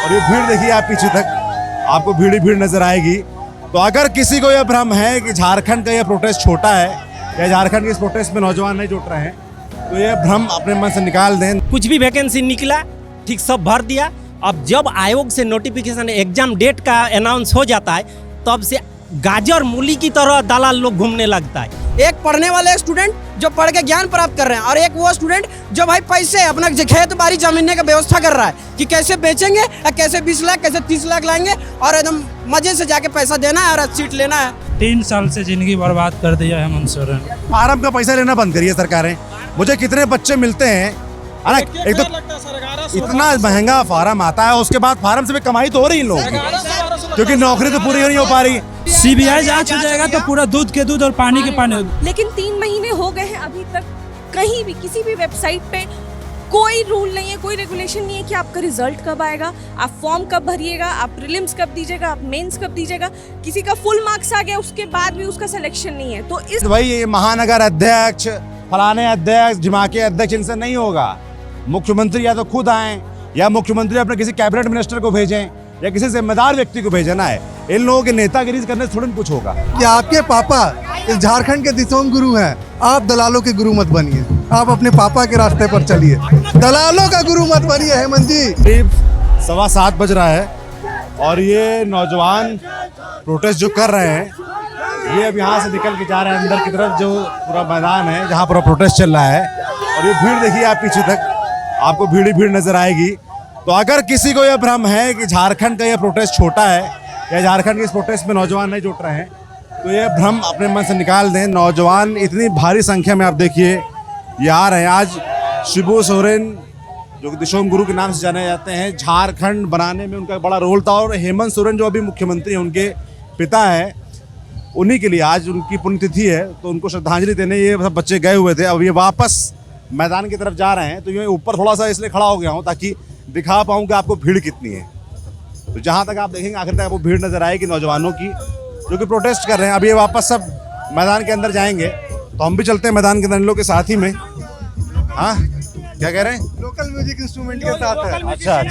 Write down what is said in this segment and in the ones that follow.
और ये भीड़ देखिए आप पीछे तक, आपको भीड़ ही भीड़ नजर आएगी। तो अगर किसी को यह भ्रम है कि झारखंड का यह प्रोटेस्ट छोटा है या झारखंड के इस प्रोटेस्ट में नौजवान नहीं जुट रहे हैं, तो यह भ्रम अपने मन से निकाल दें। कुछ भी वैकेंसी निकला ठीक सब भर दिया। अब जब आयोग से नोटिफिकेशन एग्जाम डेट का अनाउंस हो जाता है तब से गाजर मूली की तरह दलाल लोग घूमने लगता है। एक पढ़ने वाले स्टूडेंट जो पढ़ के ज्ञान प्राप्त कर रहे हैं और एक वो स्टूडेंट जो भाई पैसे अपना खेत बाड़ी जमीन का व्यवस्था कर रहा है कि कैसे बेचेंगे या कैसे 20 लाख कैसे 30 लाख लाएंगे और एकदम मजे से जाके पैसा देना है और सीट लेना है। 3 साल से जिंदगी बर्बाद कर दिया है हेमंत सोरेन। फार्म का पैसा लेना बंद करिए सरकारें। मुझे कितने बच्चे मिलते हैं, एक तो इतना महंगा फार्म आता है, उसके बाद फार्म से भी कमाई तो हो रही इन लोगों की, क्योंकि नौकरी तो पूरी नहीं हो पा रही। सीबीआई जांच हो जाएगा तो पूरा दूध के दूध और पानी के पानी। लेकिन 3 महीने हो गए हैं, अभी तक कहीं भी किसी भी वेबसाइट पे कोई रूल नहीं है, कोई रेगुलेशन नहीं है कि आपका रिजल्ट कब आएगा, आप फॉर्म कब भरिएगा, आप प्रीलिम्स कब दीजिएगा, आप मेंस कब दीजिएगा। किसी का फुल मार्क्स आ गया उसके बाद भी उसका सिलेक्शन नहीं है। तो इस भाई ये महानगर अध्यक्ष, फलाने अध्यक्ष, ढिमाके अध्यक्ष, इनसे नहीं होगा। मुख्यमंत्री या तो खुद आए या मुख्यमंत्री अपने किसी कैबिनेट मिनिस्टर को भेजें या किसी जिम्मेदार व्यक्ति को भेजना है। इन लोगों के नेतागिरी करने से थोड़ा कुछ होगा। कि आपके पापा इस झारखंड के दिसोम गुरु हैं, आप दलालों के गुरु मत बनिए, आप अपने पापा के रास्ते पर चलिए, दलालों का गुरु मत बनिए। हेमंत जी, करीब 7:15 बज रहा है और ये नौजवान प्रोटेस्ट जो कर रहे हैं, ये अब यहाँ से निकल के जा रहे हैं अंदर की तरफ, जो पूरा मैदान है जहाँ पूरा प्रोटेस्ट चल रहा है। और ये भीड़ देखिए आप पीछे तक, आपको भीड़ ही भीड़ नजर आएगी। तो अगर किसी को यह भ्रम है कि झारखंड का यह प्रोटेस्ट छोटा है या झारखंड के इस प्रोटेस्ट में नौजवान नहीं जुट रहे हैं, तो यह भ्रम अपने मन से निकाल दें। नौजवान इतनी भारी संख्या में आप देखिए ये आ रहे हैं। आज शिबू सोरेन जो कि दिसोम गुरु के नाम से जाने जाते हैं, झारखंड बनाने में उनका बड़ा रोल था। और हेमंत सोरेन जो अभी मुख्यमंत्री हैं, उनके पिता हैं, उन्हीं के लिए आज उनकी पुण्यतिथि है, तो उनको श्रद्धांजलि देने ये सब बच्चे गए हुए थे। अब ये वापस मैदान की तरफ जा रहे हैं। तो ये ऊपर थोड़ा सा इसलिए खड़ा हो गया हूँ ताकि दिखा पाऊँ कि आपको भीड़ कितनी है। तो जहाँ तक आप देखेंगे आखिर तक आपको भीड़ नजर आएगी नौजवानों की जो कि प्रोटेस्ट कर रहे हैं। अब ये वापस सब मैदान के अंदर जाएंगे, तो हम भी चलते हैं मैदान के अंदर इन लोग के साथ ही में। हाँ, क्या कह रहे हैं? लोकल म्यूजिक इंस्ट्रूमेंट के साथ है। अच्छा,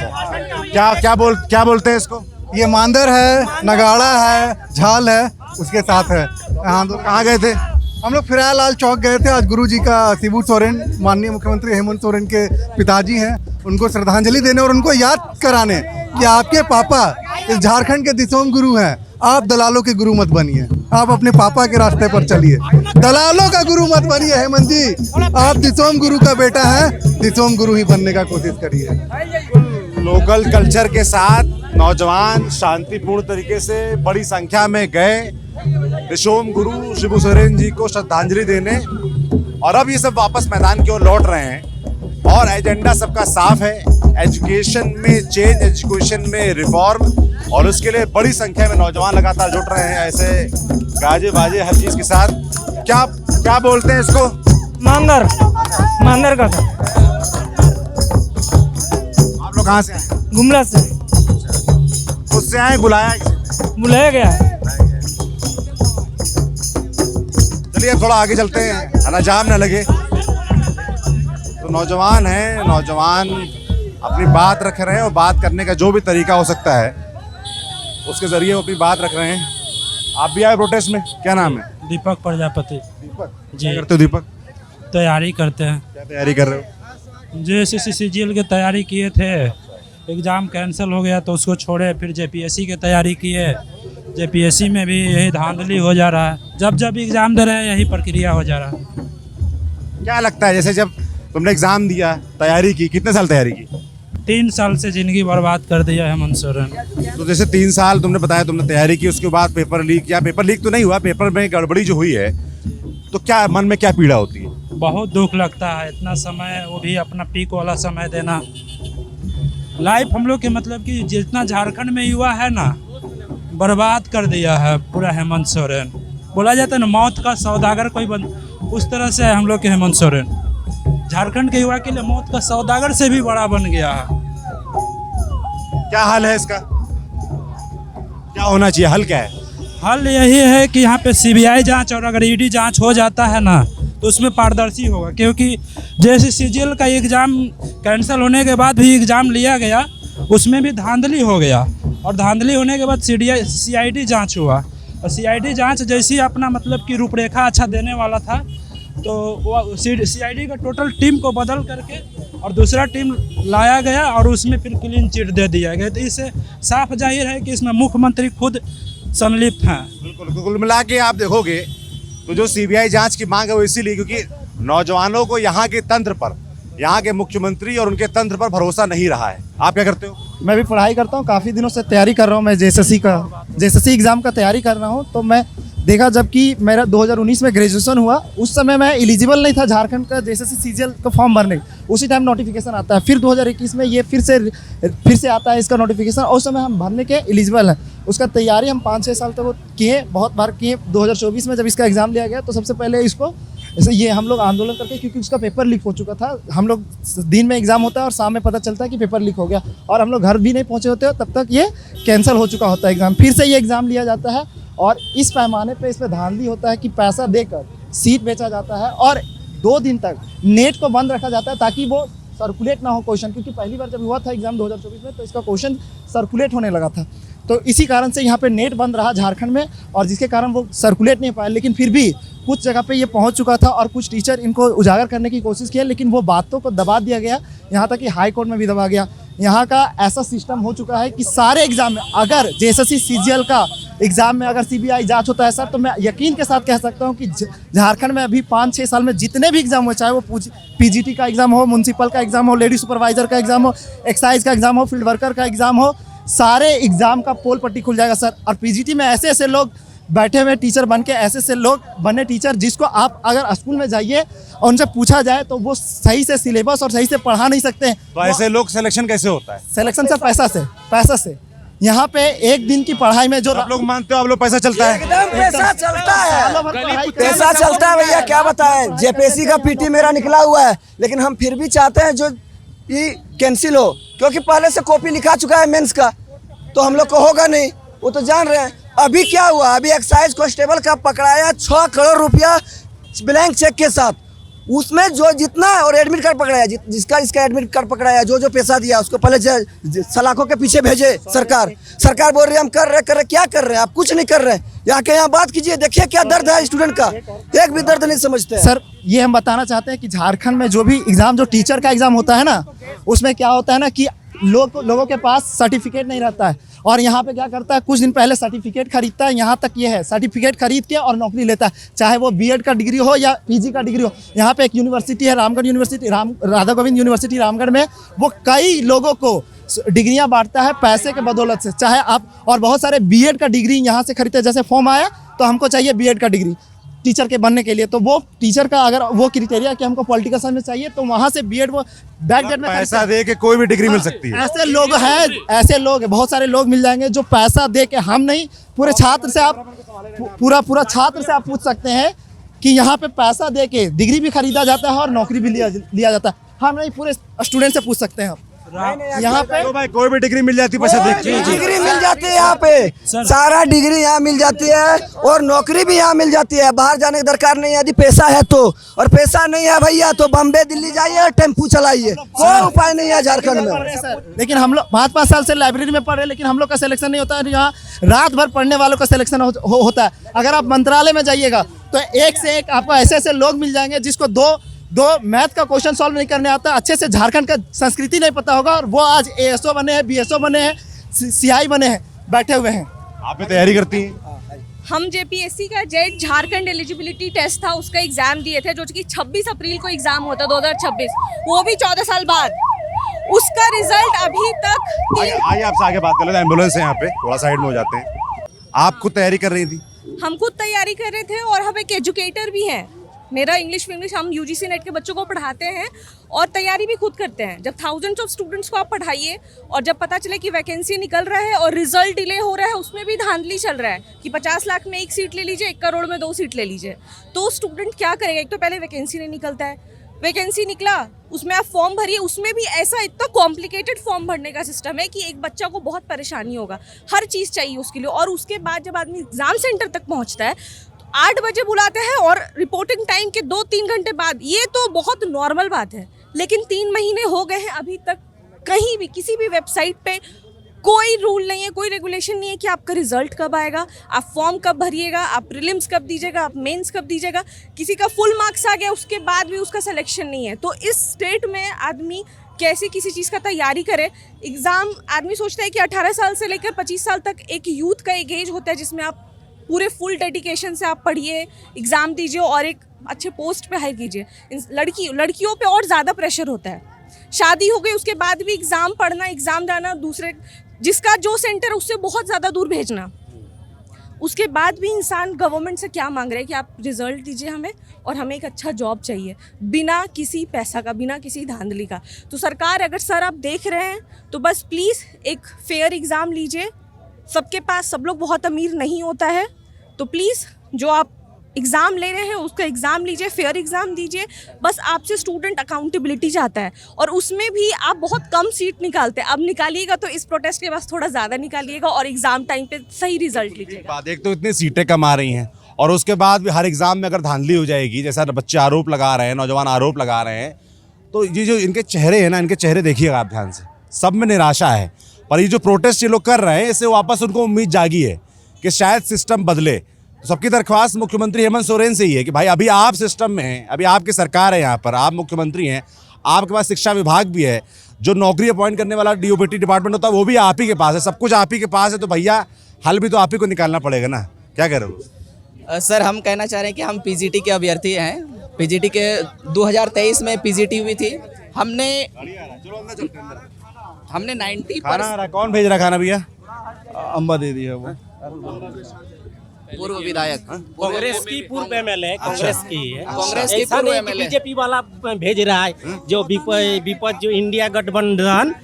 क्या बोलते हैं इसको? ये मांदर है, नगाड़ा है, झाल है, उसके साथ है। यहाँ तो कहाँ गए थे? हम लोग फिराल लाल चौक गए थे। आज गुरु जी का शिबू सोरेन, माननीय मुख्यमंत्री हेमंत सोरेन के पिताजी हैं, उनको श्रद्धांजलि देने और उनको याद कराने कि आपके पापा इस झारखंड के दिसोम गुरु हैं, आप दलालों के गुरु मत बनिए, आप अपने पापा के रास्ते पर चलिए, दलालों का गुरु मत बनिए। हेमंत जी, आप दिसोम गुरु का बेटा है, दिसोम गुरु ही बनने का कोशिश करिए। लोकल कल्चर के साथ नौजवान शांतिपूर्ण तरीके से बड़ी संख्या में गए दिसोम गुरु शिबू सोरेन जी को श्रद्धांजलि देने, और अब ये सब वापस मैदान की ओर लौट रहे हैं। और एजेंडा सबका साफ है, एजुकेशन में चेंज, एजुकेशन में रिफॉर्म, और उसके लिए बड़ी संख्या में नौजवान लगातार जुट रहे हैं ऐसे गाजे बाजे हर चीज के साथ। क्या बोलते हैं इसको? मांदर का था। आप लोग कहाँ से आए? गुमला से उससे आए, बुलाया किसी? बुलाया गया है। चलिए अब थोड़ा आगे चलते हैं, है ना, जाम ना लगे। तो नौजवान हैं, नौजवान अपनी बात रख रहे हैं और बात करने का जो भी तरीका हो सकता है उसके जरिए वो अपनी बात रख रहे हैं। आप भी आए प्रोटेस्ट में? क्या नाम है? दीपक प्रजापति। दीपक जी। क्या करते हो दीपक? तैयारी करते हैं। क्या तैयारी कर रहे हो? जेएसएससी सीजीएल की तैयारी किए थे, एग्ज़ाम कैंसिल हो गया तो उसको छोड़े, फिर जेपीएससी की तैयारी किए। जेपीएससी में भी यही धांधली हो जा रहा है, जब एग्ज़ाम दे रहे हैं यही प्रक्रिया हो जा रहा है। क्या लगता है, जैसे जब तुमने एग्जाम दिया, तैयारी की, कितने साल तैयारी की? 3 साल से जिंदगी बर्बाद कर दिया हेमंत सोरेन। तो जैसे 3 साल तुमने बताया तुमने तैयारी की, उसके बाद पेपर लीक, या पेपर लीक तो नहीं हुआ, पेपर में गड़बड़ी जो हुई है, तो क्या मन में क्या पीड़ा होती है? बहुत दुख लगता है, इतना समय, वो भी अपना पीक वाला समय देना। लाइफ हम लोग के मतलब कि जितना झारखंड में युवा है ना, बर्बाद कर दिया है पूरा हेमंत सोरेन। बोला जाता है ना, मौत का सौदागर कोई उस तरह से है हम लोग के हेमंत सोरेन। झारखंड के युवा के लिए मौत का सौदागर से भी बड़ा बन गया है। क्या हल है इसका? क्या होना चाहिए? हल क्या है? हल यही है कि यहाँ पे सीबीआई जांच और अगर ईडी जांच हो जाता है ना तो उसमें पारदर्शी होगा, क्योंकि जैसे सीजीएल का एग्ज़ाम कैंसिल होने के बाद भी एग्ज़ाम लिया गया उसमें भी धांधली हो गया, और धांधली होने के बाद CID जांच हुआ, और CID जांच जैसे ही अपना मतलब कि रूपरेखा अच्छा देने वाला था, तो वो CID का टोटल टीम को बदल करके और दूसरा टीम लाया गया और उसमें फिर क्लीन चिट दे दिया गया। तो इससे साफ जाहिर है कि इसमें मुख्यमंत्री खुद संलिप्त हैं। बिल्कुल, कुल मिला के आप देखोगे तो जो CBI जांच की मांग है वो इसीलिए क्योंकि नौजवानों को यहाँ के तंत्र पर, यहाँ के मुख्यमंत्री और उनके तंत्र पर भरोसा नहीं रहा है। आप क्या करते हो? मैं भी पढ़ाई करता हूँ, काफ़ी दिनों से तैयारी कर रहा हूँ। मैं JSSC एग्ज़ाम का तैयारी कर रहा हूँ। तो मैं देखा जबकि मेरा 2019 में ग्रेजुएशन हुआ, उस समय मैं एलिजिबल नहीं था झारखंड का JSSC CGL का फॉर्म भरने। उसी टाइम नोटिफिकेशन आता है, फिर 2021 में ये फिर से आता है इसका नोटिफिकेशन, और उस समय हम भरने के एलिजिबल हैं। उसका तैयारी हम 5-6 साल तक किए, बहुत बार किए। 2024 में जब इसका एग्ज़ाम लिया गया तो सबसे पहले इसको ये हम लोग आंदोलन करके, क्योंकि उसका पेपर लीक हो चुका था। हम लोग दिन में एग्ज़ाम होता है और शाम में पता चलता है कि पेपर लीक हो गया, और हम लोग घर भी नहीं पहुँचे होते हो तब तक ये कैंसिल हो चुका होता है एग्ज़ाम। फिर से ये एग्ज़ाम लिया जाता है और इस पैमाने पे इस पर धांधली होता है कि पैसा देकर सीट बेचा जाता है, और 2 दिन तक नेट को बंद रखा जाता है ताकि वो सर्कुलेट ना हो क्वेश्चन। क्योंकि पहली बार जब हुआ था एग्ज़ाम 2024 में तो इसका क्वेश्चन सर्कुलेट होने लगा था, तो इसी कारण से यहाँ पे नेट बंद रहा झारखंड में, और जिसके कारण वो सर्कुलेट नहीं पाया। लेकिन फिर भी कुछ जगह पे ये पहुँच चुका था और कुछ टीचर इनको उजागर करने की कोशिश किया, लेकिन वो बातों को दबा दिया गया, यहाँ तक कि हाई कोर्ट में भी दबा गया। यहाँ का ऐसा सिस्टम हो चुका है कि सारे एग्ज़ाम में, अगर JSSC CGL का एग्ज़ाम में अगर CBI जांच होता है सर, तो मैं यकीन के साथ कह सकता हूँ कि झारखंड में अभी 5-6 साल में जितने भी एग्ज़ाम हुए, चाहे वो PGT का एग्ज़ाम हो, म्यूनसिपल का एग्ज़ाम हो, लेडी सुपरवाइजर का एग्ज़ाम हो, एक्साइज का एग्ज़ाम हो, फील्ड वर्कर का एग्ज़ाम हो, सारे एग्ज़ाम का पोल पट्टी खुल जाएगा सर। और PGT में ऐसे ऐसे लोग बैठे हुए टीचर बन के, ऐसे ऐसे लोग बने टीचर जिसको आप अगर स्कूल में जाइए और उनसे पूछा जाए तो वो सही से सिलेबस और सही से पढ़ा नहीं सकते हैं। तो ऐसे लोग सिलेक्शन कैसे होता है? सिलेक्शन सर पैसा से यहाँ पे एक दिन की पढ़ाई में जो आप लोग मानते हो आप लोग पैसा चलता है? एकदम पैसा चलता है, पैसा है चलता है भैया, क्या बताएं। JPSC का PT मेरा निकला हुआ है, लेकिन हम फिर भी चाहते हैं जो ये कैंसिल हो, क्योंकि पहले से कॉपी लिखा चुका है मेंस का, तो हम लोग को होगा नहीं, वो तो जान रहे हैं। अभी क्या हुआ, अभी एक्साइज कांस्टेबल का पकड़ाया 6 करोड़ रुपया ब्लैंक चेक के साथ, उसमें जो जितना, और एडमिट कार्ड पकड़ाया, जिसका एडमिट कार्ड पकड़ाया, जो पैसा दिया उसको पहले सलाखों के पीछे भेजे। सरकार बोल रही है हम कर रहे, क्या कर रहे हैं आप? कुछ नहीं कर रहे हैं। यहाँ के यहाँ बात कीजिए, देखिए क्या दर्द है स्टूडेंट का, एक भी दर्द नहीं समझते सर। ये हम बताना चाहते हैं कि झारखंड में जो भी एग्ज़ाम, जो टीचर का एग्ज़ाम होता है ना, उसमें क्या होता है ना कि लोगों के पास सर्टिफिकेट नहीं रहता है, और यहाँ पे क्या करता है, कुछ दिन पहले सर्टिफिकेट खरीदता है। यहाँ तक ये है, सर्टिफिकेट खरीद के और नौकरी लेता है, चाहे वो B.Ed का डिग्री हो या PG का डिग्री हो। यहाँ पे एक यूनिवर्सिटी है, रामगढ़ यूनिवर्सिटी, राधा गोविंद यूनिवर्सिटी रामगढ़ में, वो कई लोगों को डिग्रियाँ बांटता है पैसे के बदौलत से। चाहे आप, और बहुत सारे B.Ed का डिग्री यहाँ से खरीदते हैं। जैसे फॉर्म आया तो हमको चाहिए B.Ed का डिग्री टीचर के बनने के लिए, तो वो टीचर का अगर वो क्राइटेरिया कि हमको पॉलिटिकल साइंस में चाहिए, तो वहाँ से B.Ed वो बैक डेट में पैसा दे के कोई भी डिग्री मिल सकती है। ऐसे लोग हैं, बहुत सारे लोग मिल जाएंगे जो पैसा दे के, हम नहीं, पूरे छात्र से आप पूरा छात्र से आप पूछ सकते हैं कि यहाँ पे पैसा दे के डिग्री भी खरीदा जाता है और नौकरी भी लिया जाता है। हम नहीं, पूरे स्टूडेंट से पूछ सकते हैं आप। यहाँ पे तो भाई कोई भी डिग्री मिल जाती है पैसा दे के। डिग्री मिल जाती है यहाँ पे, सारा डिग्री यहाँ मिल जाती है, और नौकरी भी यहाँ मिल जाती है। बाहर जाने की दरकार नहीं है यदि पैसा है तो, और पैसा नहीं है भैया तो बम्बे दिल्ली जाइए और टेम्पू चलाइए, कोई उपाय नहीं है झारखंड में। लेकिन हम लोग 5-5 साल से लाइब्रेरी में पढ़ रहे, लेकिन हम लोग का सिलेक्शन नहीं होता है। यहाँ रात भर पढ़ने वालों का सिलेक्शन होता है। अगर आप मंत्रालय में जाइएगा तो एक से एक आपको ऐसे ऐसे लोग मिल जाएंगे जिसको दो मैथ का क्वेश्चन सॉल्व नहीं करने आता, अच्छे से झारखंड का संस्कृति नहीं पता होगा, और वो आज ASO बने हैं, BSO बने हैं, CI बने हैं, बैठे हुए हैं। आप भी तैयारी करती हैं? हम JPSC का जेट झारखंड एलिजिबिलिटी टेस्ट था, उसका एग्जाम दिए थे, जो कि 26 अप्रैल को एग्जाम होता 2026, वो भी 14 साल बाद। उसका रिजल्ट अभी तक आइए आपसे आगे बात कर लेते हैं। एम्बुलेंस है यहाँ पे, थोड़ा साइड में हो जाते हैं। आप खुद तैयारी कर रही थी? हम खुद तैयारी कर रहे थे, और हम एक एजुकेटर भी हैं। मेरा इंग्लिश हम UGC नेट के बच्चों को पढ़ाते हैं और तैयारी भी खुद करते हैं। जब थाउजेंड्स ऑफ स्टूडेंट्स को आप पढ़ाइए और जब पता चले कि वैकेंसी निकल रहा है और रिजल्ट डिले हो रहा है, उसमें भी धांधली चल रहा है कि 50 लाख में 1 सीट ले लीजिए, 1 करोड़ में 2 सीट ले लीजिए, तो स्टूडेंट क्या करेगा? एक तो पहले वैकेंसी नहीं निकलता है, वैकेंसी निकला उसमें आप फॉर्म भरिए, उसमें भी ऐसा इतना कॉम्प्लिकेटेड फॉर्म भरने का सिस्टम है कि एक बच्चा को बहुत परेशानी होगा, हर चीज़ चाहिए उसके लिए। और उसके बाद जब आदमी एग्ज़ाम सेंटर तक पहुँचता है 8 बजे बुलाते हैं और रिपोर्टिंग टाइम के 2-3 घंटे बाद, ये तो बहुत नॉर्मल बात है। लेकिन 3 महीने हो गए हैं, अभी तक कहीं भी किसी भी वेबसाइट पे कोई रूल नहीं है, कोई रेगुलेशन नहीं है कि आपका रिजल्ट कब आएगा, आप फॉर्म कब भरिएगा, आप प्रीलिम्स कब दीजिएगा, आप मेंस कब दीजिएगा। किसी का फुल मार्क्स आ गया उसके बाद भी उसका सिलेक्शन नहीं है। तो इस स्टेट में आदमी कैसे किसी चीज़ का तैयारी करे। एग्ज़ाम आदमी सोचता है कि 18 साल से लेकर 25 साल तक एक यूथ का एक एज होता है जिसमें आप पूरे फुल डेडिकेशन से आप पढ़िए, एग्ज़ाम दीजिए और एक अच्छे पोस्ट पे हायर कीजिए। लड़कियों पे और ज़्यादा प्रेशर होता है। शादी हो गई उसके बाद भी एग्ज़ाम पढ़ना, एग्ज़ाम जाना, दूसरे जिसका जो सेंटर है उससे बहुत ज़्यादा दूर भेजना। उसके बाद भी इंसान गवर्नमेंट से क्या मांग रहे हैं कि आप रिजल्ट दीजिए हमें और हमें एक अच्छा जॉब चाहिए, बिना किसी पैसा का, बिना किसी धांधली का। तो सरकार, अगर सर आप देख रहे हैं तो बस प्लीज़ एक फेयर एग्ज़ाम लीजिए। सबके पास, सब लोग बहुत अमीर नहीं होता है, तो प्लीज़ जो आप एग्ज़ाम ले रहे हैं उसका एग्ज़ाम लीजिए, फेयर एग्ज़ाम दीजिए। बस आपसे स्टूडेंट अकाउंटेबिलिटी चाहता है और उसमें भी आप बहुत कम सीट निकालते हैं। अब निकालिएगा तो इस प्रोटेस्ट के बाद थोड़ा ज़्यादा निकालिएगा और एग्ज़ाम टाइम पे सही रिजल्ट लीजिएगा। बात एक तो इतनी सीटें कम आ रही हैं और उसके बाद भी हर एग्ज़ाम में अगर धांधली हो जाएगी, जैसा बच्चे आरोप लगा रहे हैं, नौजवान आरोप लगा रहे हैं, तो ये जो इनके चेहरे हैं ना, इनके चेहरे देखिएगा आप ध्यान से, सब में निराशा है। पर ये जो प्रोटेस्ट ये लोग कर रहे हैं, इससे वापस उनको उम्मीद जागी है कि शायद सिस्टम बदले। तो सबकी दरख्वास्त मुख्यमंत्री हेमंत सोरेन से ही है कि भाई अभी आप सिस्टम में हैं, अभी आपकी सरकार है, यहाँ पर आप मुख्यमंत्री हैं, आपके पास शिक्षा विभाग भी है, जो नौकरी अपॉइंट करने वाला डीओपीटी डिपार्टमेंट होता है वो भी आप ही के पास है, सब कुछ आप ही के पास है। तो भैया हल भी तो आप ही को निकालना पड़ेगा ना, क्या कह रहे हो? सर, हम कहना चाह रहे हैं कि हम पीजीटी के अभ्यर्थी हैं। पीजीटी के 2023 में पीजीटी हुई थी। हमने 90 खाना आ रहा, कौन भेज रहा खाना भैया? अम्बा दे दी है वो। पूर्व विधायक कांग्रेस की पूर्व एमएलए, कांग्रेस की है, कांग्रेस की ऐसा पूर्व नहीं कि एमएलए। बीजेपी वाला भेज रहा है जो विपक्ष जो इंडिया गठबंधन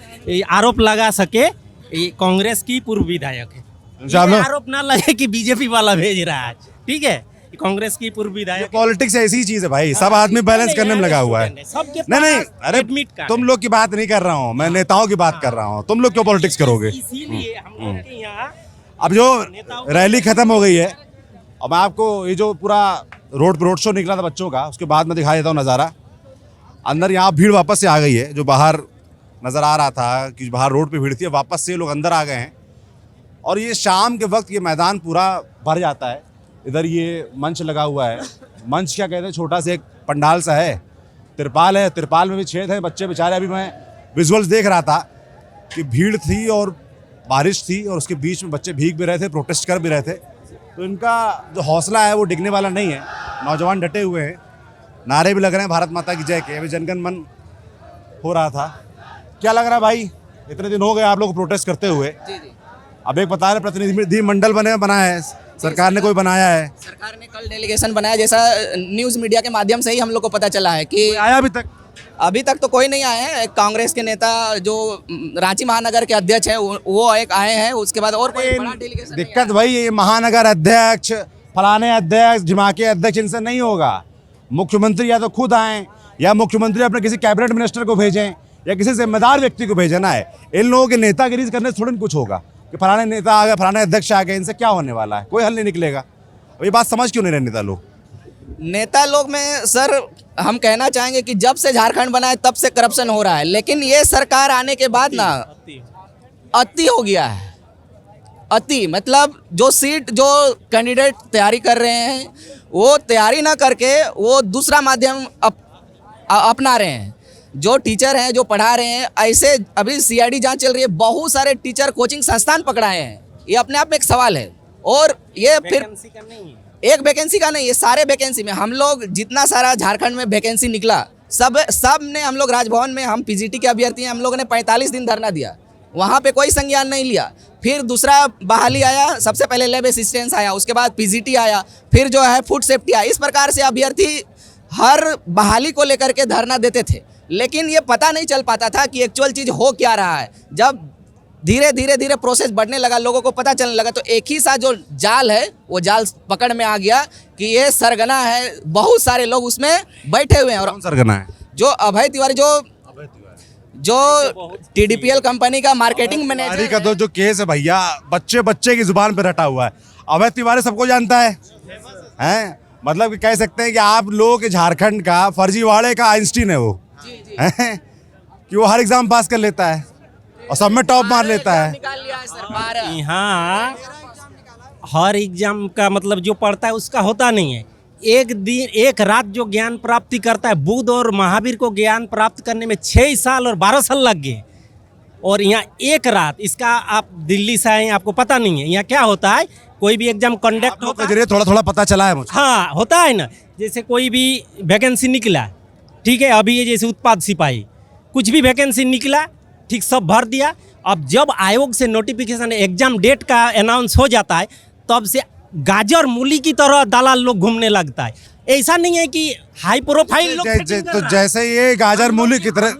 आरोप लगा सके। ये कांग्रेस की पूर्व विधायक है, ये आरोप ना लगे कि बीजेपी वाला भेज रहा है, ठीक है? कांग्रेस की पूर्व विधायक। पॉलिटिक्स ऐसी चीज है भाई, सब आदमी बैलेंस करने में लगा हुआ है। नहीं, अरे तुम लोग की बात नहीं कर रहा हूँ मैं, नेताओं की बात कर रहा हूँ। तुम लोग क्यों पॉलिटिक्स करोगे? इसीलिए हम लोग के यहाँ अब जो रैली खत्म हो गई है, अब मैं आपको ये जो पूरा रोड शो निकला था बच्चों का, उसके बाद मैं दिखा देता हूँ नज़ारा। अंदर यहाँ भीड़ वापस से आ गई है, जो बाहर नज़र आ रहा था कि बाहर रोड पे भीड़ थी, वापस से लोग अंदर आ गए हैं। और ये शाम के वक्त ये मैदान पूरा भर जाता है। इधर ये मंच लगा हुआ है, मंच क्या कहते हैं, छोटा सा एक पंडाल सा है, तिरपाल है, तिरपाल में भी छेद है। बच्चे बेचारे, अभी मैं विजुअल्स देख रहा था कि भीड़ थी और बारिश थी और उसके बीच में बच्चे भीग भी रहे थे, प्रोटेस्ट कर भी रहे थे। तो इनका जो हौसला है वो डिगने वाला नहीं है। नौजवान डटे हुए हैं, नारे भी लग रहे हैं भारत माता की जय के। अभी जनगण मन हो रहा था। क्या लग रहा है भाई, इतने दिन हो गए आप लोग प्रोटेस्ट करते हुए? अब एक बता रहे प्रतिनिधि मंडल बना है, सरकार ने कोई बनाया है? सरकार ने कल डेलीगेशन बनाया, जैसा न्यूज़ मीडिया के माध्यम से ही हम लोग को पता चला है कि आया अभी तक तो कोई नहीं आए हैं। कांग्रेस के नेता जो रांची महानगर के अध्यक्ष हैं वो एक आए हैं, उसके बाद और कोई बड़ा डेलीगेशन नहीं दिक्कत भाई ये महानगर अध्यक्ष, फलाने अध्यक्ष, धिमाके अध्यक्ष, इनसे नहीं होगा। मुख्यमंत्री या तो खुद आए या मुख्यमंत्री अपने किसी कैबिनेट मिनिस्टर को भेजें या किसी जिम्मेदार व्यक्ति को भेजना है। इन लोगों के नेतागिरी करने से थोड़ा कुछ होगा कि फलाने नेता आ गए, फलाने अध्यक्ष आ गए, इनसे क्या होने वाला है? कोई हल नहीं निकलेगा। ये बात समझ क्यों नहीं रहे नेता लोग में? सर, हम कहना चाहेंगे कि जब से झारखंड बना है तब से करप्शन हो रहा है, लेकिन ये सरकार आने के बाद ना अति हो गया है। अति मतलब जो सीट जो कैंडिडेट तैयारी कर रहे हैं वो तैयारी ना करके वो दूसरा माध्यम अपना रहे हैं। जो टीचर हैं जो पढ़ा रहे हैं, ऐसे अभी सीआईडी जांच चल रही है, बहुत सारे टीचर कोचिंग संस्थान पकड़ाए हैं। ये अपने आप में एक सवाल है। और ये फिर एक वैकेंसी का नहीं, ये सारे वैकेंसी में हम लोग जितना सारा झारखंड में वैकेंसी निकला सब ने हम लोग राजभवन में, हम पीजीटी के अभ्यर्थी हैं, हम लोगों ने 45 दिन धरना दिया, वहाँ पे कोई संज्ञान नहीं लिया। फिर दूसरा बहाली आया, सबसे पहले लैब असिस्टेंस आया, उसके बाद पीजीटी आया, फिर जो है फूड सेफ्टी आया। इस प्रकार से अभ्यर्थी हर बहाली को लेकर के धरना देते थे, लेकिन ये पता नहीं चल पाता था कि एक्चुअल चीज़ हो क्या रहा है। जब धीरे धीरे प्रोसेस बढ़ने लगा, लोगों को पता चलने लगा, तो एक ही साथ जो जाल है वो जाल पकड़ में आ गया कि ये सरगना है, बहुत सारे लोग उसमें बैठे हुए हैं। और सरगना है जो अभय तिवारी जो टीडीपीएल कंपनी का मार्केटिंग मैनेजर का तो जो केस है भैया, बच्चे की जुबान पे रटा हुआ है। अभय तिवारी सबको जानता है, हैं? मतलब कि कह सकते हैं कि आप लोग के झारखंड का फर्जीवाड़े का आइंस्टीन है वो, हैं? कि वो हर एग्जाम पास कर लेता है। और सब में टॉप मार लेता है। निकाल लिया है सर 12। यहाँ हर एग्जाम का मतलब जो पढ़ता है उसका होता नहीं है। एक दिन एक रात जो ज्ञान प्राप्ति करता है, बुध और महावीर को ज्ञान प्राप्त करने में 6 साल और 12 साल लग गए। और यहाँ एक रात, इसका आप दिल्ली से आए, आपको पता नहीं है यहाँ क्या होता है। कोई भी एग्जाम कंडक्ट होता है, थोड़ा थोड़ा पता चला है मुझे। हाँ होता है ना, जैसे कोई भी वैकेंसी निकला, ठीक है, अभी ये जैसे उत्पाद सिपाही कुछ भी वैकेंसी निकला, ठीक, सब भर दिया। अब जब आयोग से नोटिफिकेशन एग्जाम डेट का अनाउंस हो जाता है, तब से गाजर मूली की तरह दलाल लोग घूमने लगता है। ऐसा नहीं है कि हाई प्रोफाइल लोग तो जैसे ये गाजर मूली की तरह,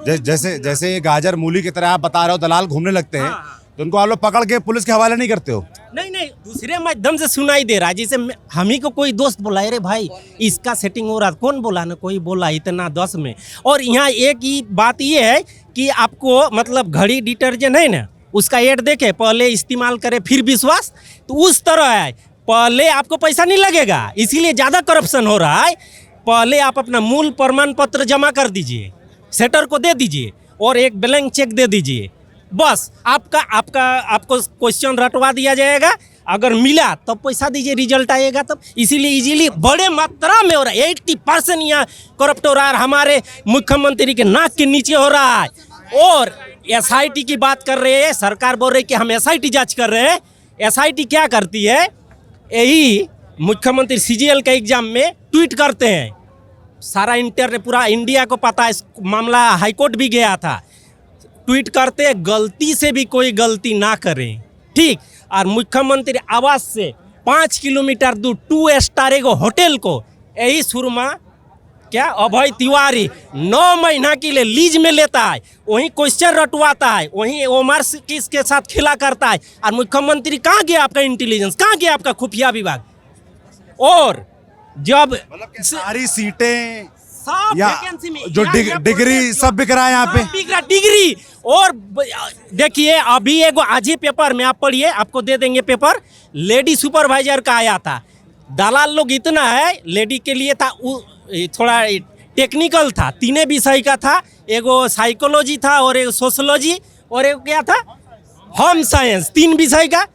जैसे ये गाजर मूली की तरह आप बता रहे हो दलाल घूमने लगते हैं, तो उनको आप लोग पकड़ के पुलिस के हवाले नहीं करते हो? नहीं, दूसरे माध्यम से सुनाई दे रहा है। जैसे हम ही को कोई दोस्त बोला, अरे भाई इसका सेटिंग हो रहा, कौन बोला ना, कोई बोला इतना 10 में। और यहाँ एक ही बात ये है कि आपको मतलब घड़ी डिटर्जेंट है ना, उसका एड देखे पहले इस्तेमाल करे फिर विश्वास, तो उस तरह है। पहले आपको पैसा नहीं लगेगा, इसीलिए ज़्यादा करप्शन हो रहा है। पहले आप अपना मूल प्रमाण पत्र जमा कर दीजिए, सेटर को दे दीजिए और एक ब्लैंक चेक दे दीजिए, बस आपको क्वेश्चन रटवा दिया जाएगा। अगर मिला तब पैसा दीजिए, रिजल्ट आएगा तब। इसीलिए इजीली बड़े मात्रा में हो रहा है। 80% यहाँ करप्ट हो रहा है, हमारे मुख्यमंत्री के नाक के नीचे हो रहा है। और SIT की बात कर रहे हैं, सरकार बोल रही है कि हम SIT जांच कर रहे हैं। SIT क्या करती है, यही मुख्यमंत्री CGL के एग्जाम में ट्वीट करते हैं, सारा पूरा इंडिया को पता है, मामला हाईकोर्ट भी गया था। ट्वीट करते हैं, गलती से भी कोई गलती ना करें, ठीक। और मुख्यमंत्री आवास से 5 किलोमीटर दूर 2 स्टार एगो होटल को यही सुरमा क्या अभय तिवारी 9 महीना के लिए लीज में लेता है, वहीं क्वेश्चन रटवाता है, वहीं ओमर किसके साथ खेला करता है। और मुख्यमंत्री कहाँ गया आपका इंटेलिजेंस, कहाँ गया आपका खुफिया विभाग? और जब सारी सीटें सब या वैकेंसी में जो डिग्री सब बिक रहा है यहाँ पे, डिग्री। और देखिए अभी एगो आज ही पेपर में आप पढ़िए, आपको दे देंगे पेपर, लेडी सुपरवाइजर का आया था। दलाल लोग इतना है, लेडी के लिए था थोड़ा टेक्निकल था, 3 विषय का था, एगो साइकोलॉजी था और एगो सोशोलॉजी और एगो क्या था होम साइंस, 3 विषय का।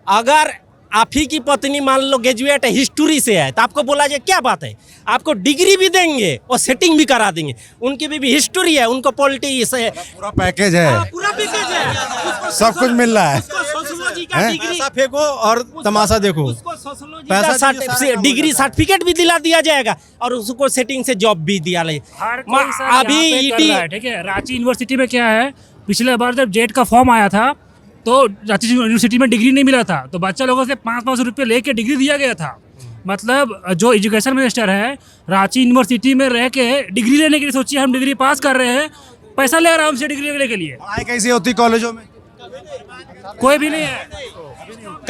अगर आप ही की पत्नी मान लो ग्रेजुएट है, हिस्ट्री से है, तो आपको बोला जाए क्या बात है, आपको डिग्री भी देंगे और सेटिंग भी करा देंगे। उनकी भी हिस्ट्री है, उनको पॉलिटिक्स है, पूरा पैकेज है, पूरा पैकेज है, सब कुछ मिल रहा है। सोशोलॉजी का डिग्री फेंको और तमाशा देखो, उसको सोशोलॉजी का डिग्री सर्टिफिकेट भी दिला दिया जाएगा और उसको सेटिंग से जॉब भी दिया जाएगा। अभी ईटी, ठीक है, रांची यूनिवर्सिटी में क्या है, पिछले बार जब जेट का फॉर्म आया था तो रांची यूनिवर्सिटी में डिग्री नहीं मिला था, तो बच्चा लोगों से 500 रुपये लेके डिग्री दिया गया था। मतलब जो एजुकेशन मिनिस्टर है, रांची यूनिवर्सिटी में रह के डिग्री लेने के लिए, सोचिए हम डिग्री पास कर रहे हैं, पैसा ले रहा हूँ हमसे डिग्री लेने के लिए। पढ़ाई कैसी होती कॉलेजों में? कोई भी नहीं है,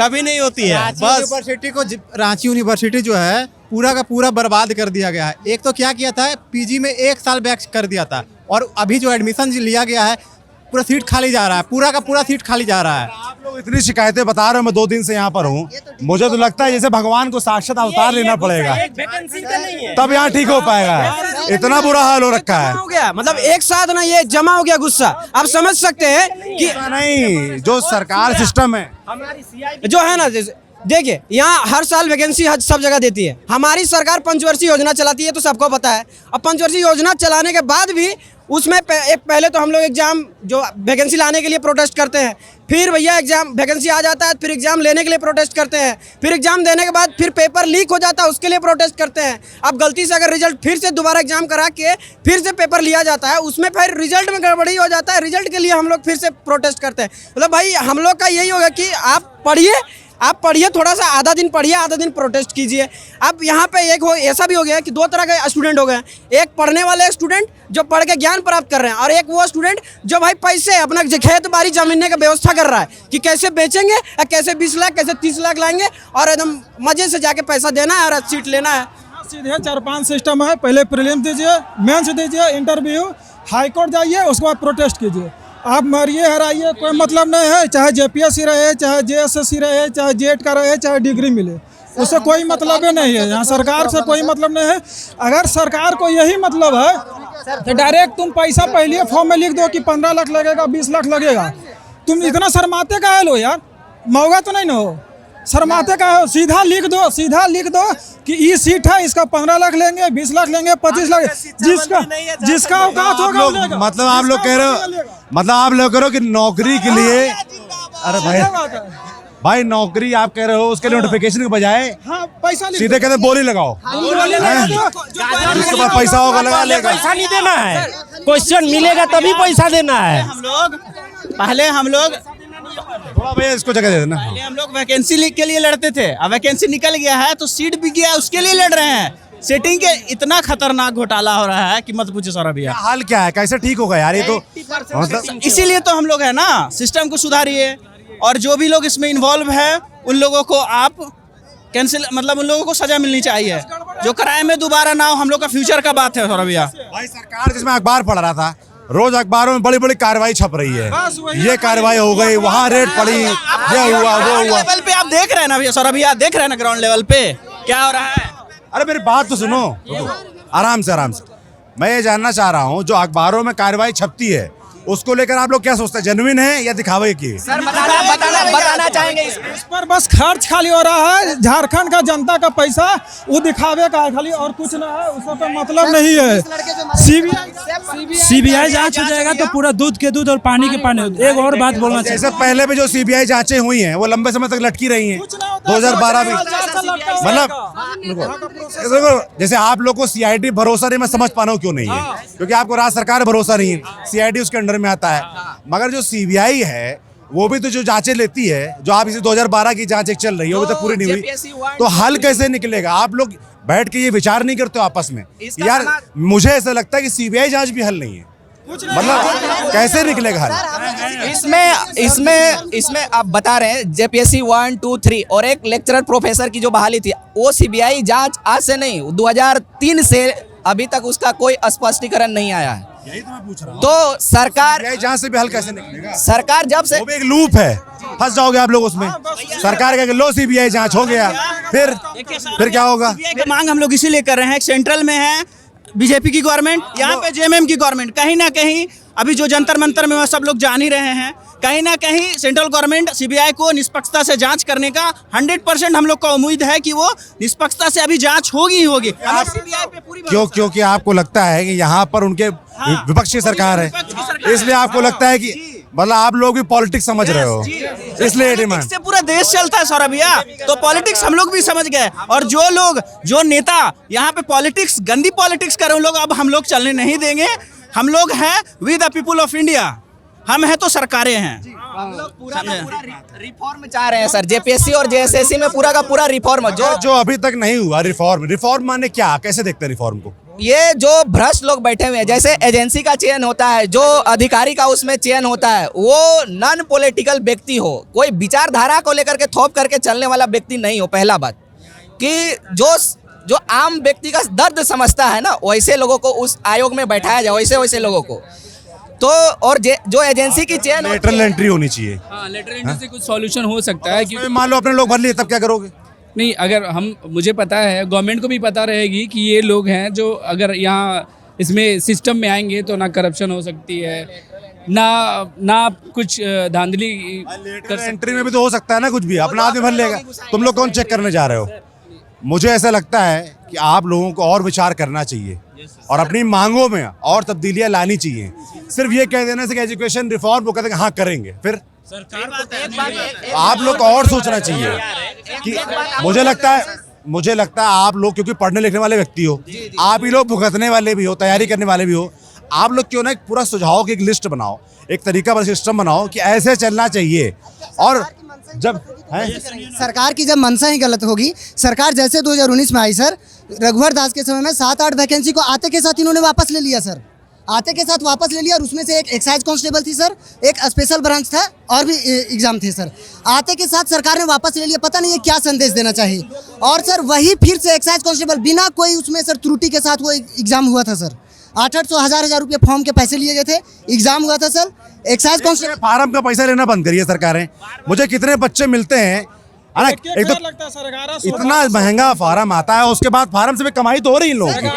कभी नहीं होती है। बस रांची यूनिवर्सिटी जो है पूरा का पूरा बर्बाद कर दिया गया है। एक तो क्या किया था, PG में 1 साल बैक कर दिया था, और अभी जो एडमिशन लिया गया है पूरा सीट खाली जा रहा है, पूरा का पूरा सीट खाली जा रहा है। आप लोग इतनी शिकायतें बता रहे हो, मैं 2 दिन से यहाँ पर हूँ, मुझे तो लगता है जैसे भगवान को साक्षात अवतार लेना पड़ेगा, तब यहाँ ठीक हो पाएगा। इतना बुरा हाल हो रखा है, हो गया मतलब एक साथ ना ये जमा हो गया गुस्सा। आप समझ सकते हैं कि नहीं, जो सरकार सिस्टम है जो है ना, देखिए यहाँ हर साल वैकेंसी सब जगह देती है। हमारी सरकार पंचवर्षीय योजना चलाती है, तो सबको पता है। अब पंचवर्षीय योजना चलाने के बाद भी उसमें पहले तो हम लोग एग्जाम जो वैकेंसी लाने के लिए प्रोटेस्ट करते हैं, फिर भैया एग्जाम वैकेंसी आ जाता है, फिर एग्जाम लेने के लिए प्रोटेस्ट करते हैं, फिर एग्जाम देने के बाद फिर पेपर लीक हो जाता है, उसके लिए प्रोटेस्ट करते हैं। अब गलती से अगर रिजल्ट फिर से दोबारा एग्जाम करा के फिर से पेपर लिया जाता है, उसमें फिर रिजल्ट में गड़बड़ी हो जाता है, रिजल्ट के लिए हम लोग फिर से प्रोटेस्ट करते हैं। मतलब भाई हम लोग का यही होगा कि आप पढ़िए थोड़ा सा, आधा दिन पढ़िए, आधा दिन प्रोटेस्ट कीजिए। अब यहाँ पे ऐसा भी हो गया कि 2 तरह के स्टूडेंट हो गए। एक पढ़ने वाले स्टूडेंट जो पढ़ के ज्ञान प्राप्त कर रहे हैं, और एक वो स्टूडेंट जो भाई पैसे अपना खेत बाड़ी जमीन का व्यवस्था कर रहा है कि कैसे बेचेंगे, कैसे 20 लाख, कैसे 30 लाख लाएंगे और एकदम मजे से जाके पैसा देना है और सीट लेना है। सीधे 4-5 सिस्टम है, पहले प्रीलिम्स दीजिए, मेंस दीजिए, इंटरव्यू, हाईकोर्ट जाइए, उसके बाद प्रोटेस्ट कीजिए। आप मारिए हराइए, कोई मतलब नहीं है, चाहे JPSC रहे, चाहे JSSC रहे, चाहे जेट का रहे, चाहे डिग्री मिले, उससे कोई मतलब ही नहीं है। यहाँ सरकार से कोई मतलब नहीं है। अगर सरकार को यही मतलब है तो डायरेक्ट तुम पैसा पहले फॉर्म में लिख दो कि 15 लाख लगेगा, 20 लाख लगेगा। तुम इतना शर्माते का है लो यार, मौका तो नहीं ना हो, शर्माते का हो। सीधा लिख दो कि ये सीट है, इसका 15 लाख लेंगे, 20 लाख लेंगे, 25 लाख, जिसका औकात होगा वो लेगा। मतलब आप लोग कह रहे हो, मतलब आप लोग कह रहे हो कि नौकरी के लिए, अरे भाई नौकरी आप कह रहे हो उसके नोटिफिकेशन के बजाय पैसा सीधे कहते बोली लगाओ, जिसके पास पैसा होगा लगा लेगा। पैसा नहीं देना है, क्वेश्चन मिलेगा तभी पैसा देना है। हम लोग थोड़ा भैया इसको जगह दे देना। पहले हम लोग वैकेंसी के लिए लड़ते थे, अब वैकेंसी निकल गया है तो सीट भी गया, उसके लिए लड़ रहे हैं। सेटिंग के इतना खतरनाक घोटाला हो रहा है कि मत पूछो सौरभ भैया। हाल क्या है, कैसे ठीक होगा यार ये तो, मतलब इसीलिए तो हम लोग है ना, सिस्टम को सुधारिए और जो भी लोग इसमें इन्वॉल्व है उन लोगों को आप कैंसिल, मतलब उन लोगों को सजा मिलनी चाहिए। जो क्राइम में दोबारा ना हो, हम लोग का फ्यूचर का बात है सौरभ भैया। भाई सरकार, जिसमें अखबार पढ़ रहा था, रोज अखबारों में बड़ी बड़ी कार्रवाई छप रही है, ये कार्रवाई हो गई, वहाँ रेड पड़ी, ये हुआ वो हुआ। लेवल पे आप देख रहे हैं ना भैया, सौरभ भैया देख रहे हैं ना ग्राउंड लेवल पे क्या हो रहा है। अरे मेरी बात तो सुनो, आराम से। मैं ये जानना चाह रहा हूँ, जो अखबारों में कार्रवाई छपती है उसको लेकर आप लोग क्या सोचते हैं, जेन्युइन है या दिखावे की? सर बताना चाहेंगे इस पर बस खर्च खाली हो रहा है। झारखंड का जनता का पैसा वो दिखावे का है खाली, और कुछ ना है, उसका कोई मतलब नहीं है। सीबीआई जांच हो जाएगा तो पूरा दूध के दूध और पानी के पानी। एक और बात बोलना चाहिए, जैसे पहले भी जो सीबीआई जांचें हुई हैं वो लंबे समय तक लटकी रही हैं। 2012 में मतलब जैसे आप लोग को सीआईडी भरोसा नहीं, मैं समझ पा रहा हूँ क्यों नहीं है, क्योंकि आपको राज्य सरकार भरोसा नहीं है, सीआईडी उसके अंडर में आता है। मगर जो सीबीआई है वो भी तो जो जांचें लेती है, जो आप इसे 2012 की जांच एक चल रही है वो तो पूरी नहीं हुई, तो हल कैसे निकलेगा? आप लोग बैठ के ये विचार नहीं करते हो आपस में? यार मुझे ऐसा लगता है कि सीबीआई जांच भी हल नहीं है, मतलब कैसे निकलेगा हल? इसमें आप बता रहे हैं जेपीएससी 1, 2, 3 और एक लेक्चरर प्रोफेसर की जो बहाली थी, वो सीबीआई जांच आज से नहीं, 2003 से अभी तक उसका कोई स्पष्टीकरण नहीं आया है। यही तो मैं पूछ रहा हूँ। तो सरकार जांच से भी हल कैसे निकलेगा? सरकार जब से, वो भी एक लूप है, फंस जाओगे आप लोग उसमें। सरकार कहेगी लो सीबीआई जांच हो गया, फिर क्या होगा? मांग हम लोग इसीलिए कर रहे हैं, सेंट्रल में है बीजेपी की गवर्नमेंट, यहाँ पे जेएमएम की गवर्नमेंट, कहीं ना कहीं अभी जो जंतर मंतर में सब लोग जान ही रहे हैं, कहीं ना कहीं सेंट्रल गवर्नमेंट सीबीआई को निष्पक्षता से जांच करने का 100% हम लोग को उम्मीद है कि वो निष्पक्षता से अभी जांच होगी ही होगी। सीबीआई पे पूरी क्योंकि आपको लगता है कि यहाँ पर उनके विपक्ष की सरकार है, इसलिए आपको लगता है कि मतलब आप लोग भी पॉलिटिक्स समझ रहे हो, इसलिए डिमांड से पूरा देश चलता है सौरभ भैया, तो पॉलिटिक्स हम लोग भी समझ गए। और जो नेता यहाँ पे पॉलिटिक्स, गंदी पॉलिटिक्स कर रहे हैं लोग, अब हम लोग चलने नहीं देंगे। हम लोग हैं we the people of India, हम हैं तो सरकारें हैं। हम लोग पूरा रिफॉर्म चाह रहे हैं सर, जेपीएससी और जेएसएससी में पूरा का पूरा रिफॉर्म जो अभी तक नहीं हुआ। रिफॉर्म माने क्या, कैसे देखते हैं रिफॉर्म को? ये जो भ्रष्ट लोग बैठे हुए हैं, जैसे एजेंसी का चयन होता है, जो अधिकारी का उसमें चयन होता है, वो नॉन पॉलिटिकल व्यक्ति हो, कोई विचारधारा को लेकर के थोप करके चलने वाला व्यक्ति नहीं हो। पहला बात कि जो आम व्यक्ति का दर्द समझता है ना, वैसे लोगों को उस आयोग में बैठाया जाए, वैसे लोगों को। तो और जो एजेंसी की चयन लेटरल एंट्री होनी चाहिए। हाँ, लेटर एंट्री से कुछ सॉल्यूशन हो सकता है। कि मान लो अपने लोग भर लिए, तब क्या करोगे? नहीं, अगर मुझे पता है, गवर्नमेंट को भी पता रहेगी कि ये लोग हैं जो अगर यहाँ इसमें सिस्टम में आएंगे तो ना करप्शन हो सकती है, ना कुछ धांधली लेटर एंट्री में भी तो हो सकता है ना, कुछ भी अपना आदमी भर लेगा। तुम लोग कौन चेक करने जा रहे हो? मुझे ऐसा लगता है कि आप लोगों को और विचार करना चाहिए और अपनी मांगों में और तब्दीलियां लानी चाहिए। सिर्फ ये कह देने से कि एजुकेशन रिफॉर्म वो कहते हैं हाँ करेंगे, फिर आप लोग को और सोचना चाहिए कि मुझे लगता है आप लोग क्योंकि पढ़ने लिखने वाले व्यक्ति हो, आप ही लोग भुगतने वाले भी हो, तैयारी करने वाले भी हो, आप लोग क्यों ना एक पूरा सुझाव की एक लिस्ट बनाओ, एक तरीका बस सिस्टम बनाओ कि ऐसे चलना चाहिए। और जब सरकार की जब मंशा ही गलत होगी, सरकार जैसे 2019 में आई सर, रघुवर दास के समय में 7-8 वैकेंसी को आते के साथ इन्होंने वापस ले लिया सर, आते के साथ वापस ले लिया। और उसमें से एक एक्साइज कांस्टेबल थी सर, एक स्पेशल ब्रांच था और भी एग्जाम थे सर, आते के साथ सरकार ने वापस ले लिया। पता नहीं ये क्या संदेश देना चाहिए। और सर वही फिर से एक्साइज कांस्टेबल बिना कोई उसमें सर त्रुटि के साथ वो एग्जाम हुआ था सर, 800 1000 रुपये फॉर्म के पैसे लिए गए थे, एग्जाम हुआ था सर। एक्साइज कांस्टेबल फार्म का पैसा लेना बंद करिए सरकारें। मुझे कितने बच्चे मिलते हैं है ना। एक तो लगता है सर 1100 इतना महंगा फार्म आता है, उसके बाद फार्म से भी कमाई तो हो रही इन लोगों की,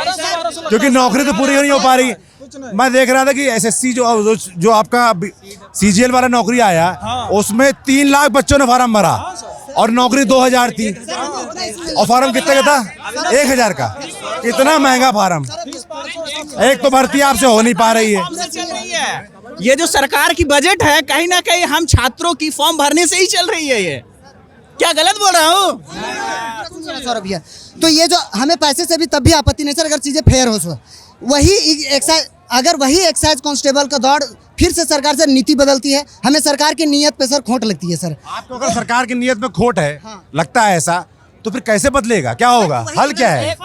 क्योंकि नौकरी तो पूरी नहीं हो पा रही। मैं देख रहा था कि एसएससी जो आपका सीजीएल वाला नौकरी आया, उसमें 3 लाख बच्चों ने फार्म भरा और नौकरी 2000 थी, और फार्म कितने का था? 1000 का। इतना महंगा फार्म, एक तो भर्ती आपसे हो नहीं पा रही है। ये जो सरकार की बजट है कहीं ना कहीं हम छात्रों की फॉर्म भरने से ही चल रही है। ये क्या गलत बोल रहा हूँ? सर भैया, तो ये जो हमें पैसे से भी तब भी आपत्ति नहीं सर, अगर चीज़ें फेयर हो सर। वही एक्साइज, अगर वही एक्साइज कांस्टेबल का दौड़ फिर से सरकार से नीति बदलती है, हमें सरकार की नीयत पे सर खोट लगती है सर। आपको अगर सरकार की नीयत में खोट है, लगता है ऐसा, तो फिर कैसे बदलेगा? क्या होगा? हल क्या है?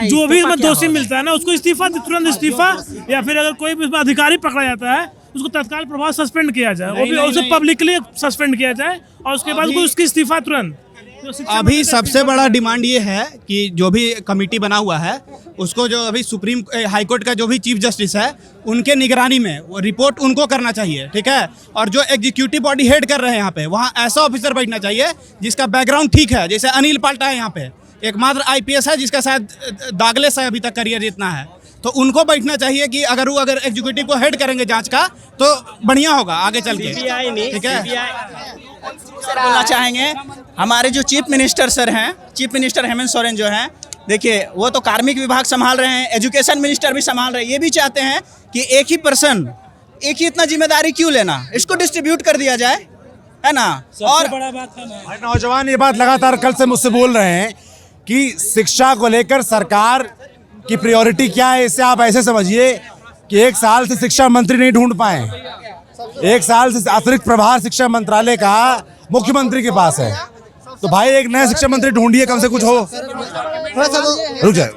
जो भी इसमें दोषी मिलता है ना, उसको इस्तीफा, तुरंत इस्तीफा, या फिर अगर कोई भी उसमें अधिकारी पकड़ा जाता है उसको तत्काल प्रभाव सस्पेंड किया जाए, वो भी उसे पब्लिकली सस्पेंड किया जाए, और उसके बाद उसकी इस्तीफा तुरंत। अभी सबसे बड़ा डिमांड ये है कि जो भी कमेटी बना हुआ है उसको, जो अभी सुप्रीम हाई कोर्ट का जो भी चीफ जस्टिस है उनके निगरानी में वो रिपोर्ट उनको करना चाहिए, ठीक है। और जो एग्जीक्यूटिव बॉडी हेड कर रहे हैं यहाँ पे, वहाँ ऐसा ऑफिसर बैठना चाहिए जिसका बैकग्राउंड ठीक है। जैसे अनिल पाल्टा है यहाँ पे, एकमात्र आईपीएस है जिसका शायद दागलेस है अभी तक करियर जितना है, तो उनको बैठना चाहिए कि अगर वो एग्जीक्यूटिव को हेड करेंगे जांच का तो बढ़िया होगा आगे चल के, ठीक है। बोलना चाहेंगे हमारे जो चीफ मिनिस्टर सर हैं, चीफ मिनिस्टर हेमंत सोरेन जो हैं, देखिए वो तो कार्मिक विभाग संभाल रहे हैं, एजुकेशन मिनिस्टर भी संभाल रहे हैं। ये भी चाहते हैं कि एक ही पर्सन, एक ही इतना जिम्मेदारी क्यों लेना, इसको डिस्ट्रीब्यूट कर दिया जाए, है ना। और बड़ा बात है ना, नौजवान ये बात लगातार कल से मुझसे बोल रहे हैं कि शिक्षा को लेकर सरकार की प्रायोरिटी क्या है। इससे आप ऐसे समझिए कि 1 साल से शिक्षा मंत्री नहीं ढूंढ पाए, 1 साल से अतिरिक्त प्रभार शिक्षा मंत्रालय का मुख्यमंत्री के पास है। तो भाई एक नया शिक्षा मंत्री ढूंढिए, कम से कुछ हो। रुक जाए,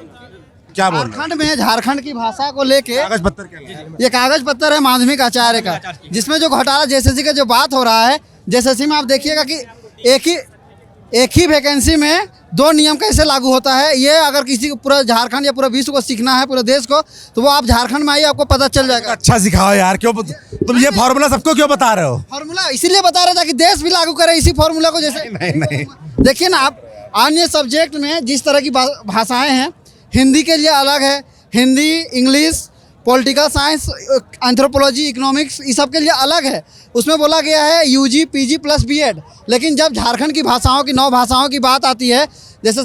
क्या बोल रहे हैं? झारखंड में झारखंड की भाषा को लेके कागज पत्तर क्या है? ये कागज पत्तर है माध्यमिक आचार्य का, जिसमें जो घोटाला जेएसएससी का जो बात हो रहा है, जेएसएससी में आप देखिएगा कि एक ही वैकेंसी में 2 नियम कैसे लागू होता है। ये अगर किसी को पूरा झारखंड या पूरा विश्व को सीखना है, पूरे देश को, तो वो आप झारखंड में आइए, आपको पता चल जाएगा। अच्छा सिखाओ यार, क्यों तुम ये फॉर्मूला सबको क्यों बता रहे हो? फॉर्मूला इसीलिए बता रहा था कि देश भी लागू करे इसी फॉर्मूला को। जैसे नहीं देखिए ना, आप अन्य सब्जेक्ट में जिस तरह की भाषाएं हैं, हिंदी के लिए अलग है, Hindi, English, political science, anthropology, economics, ये सब के लिए अलग है। उसमें बोला गया है यूजी, पीजी प्लस बीएड। लेकिन जब झारखंड की भाषाओं की 9 भाषाओं की बात आती है, जैसे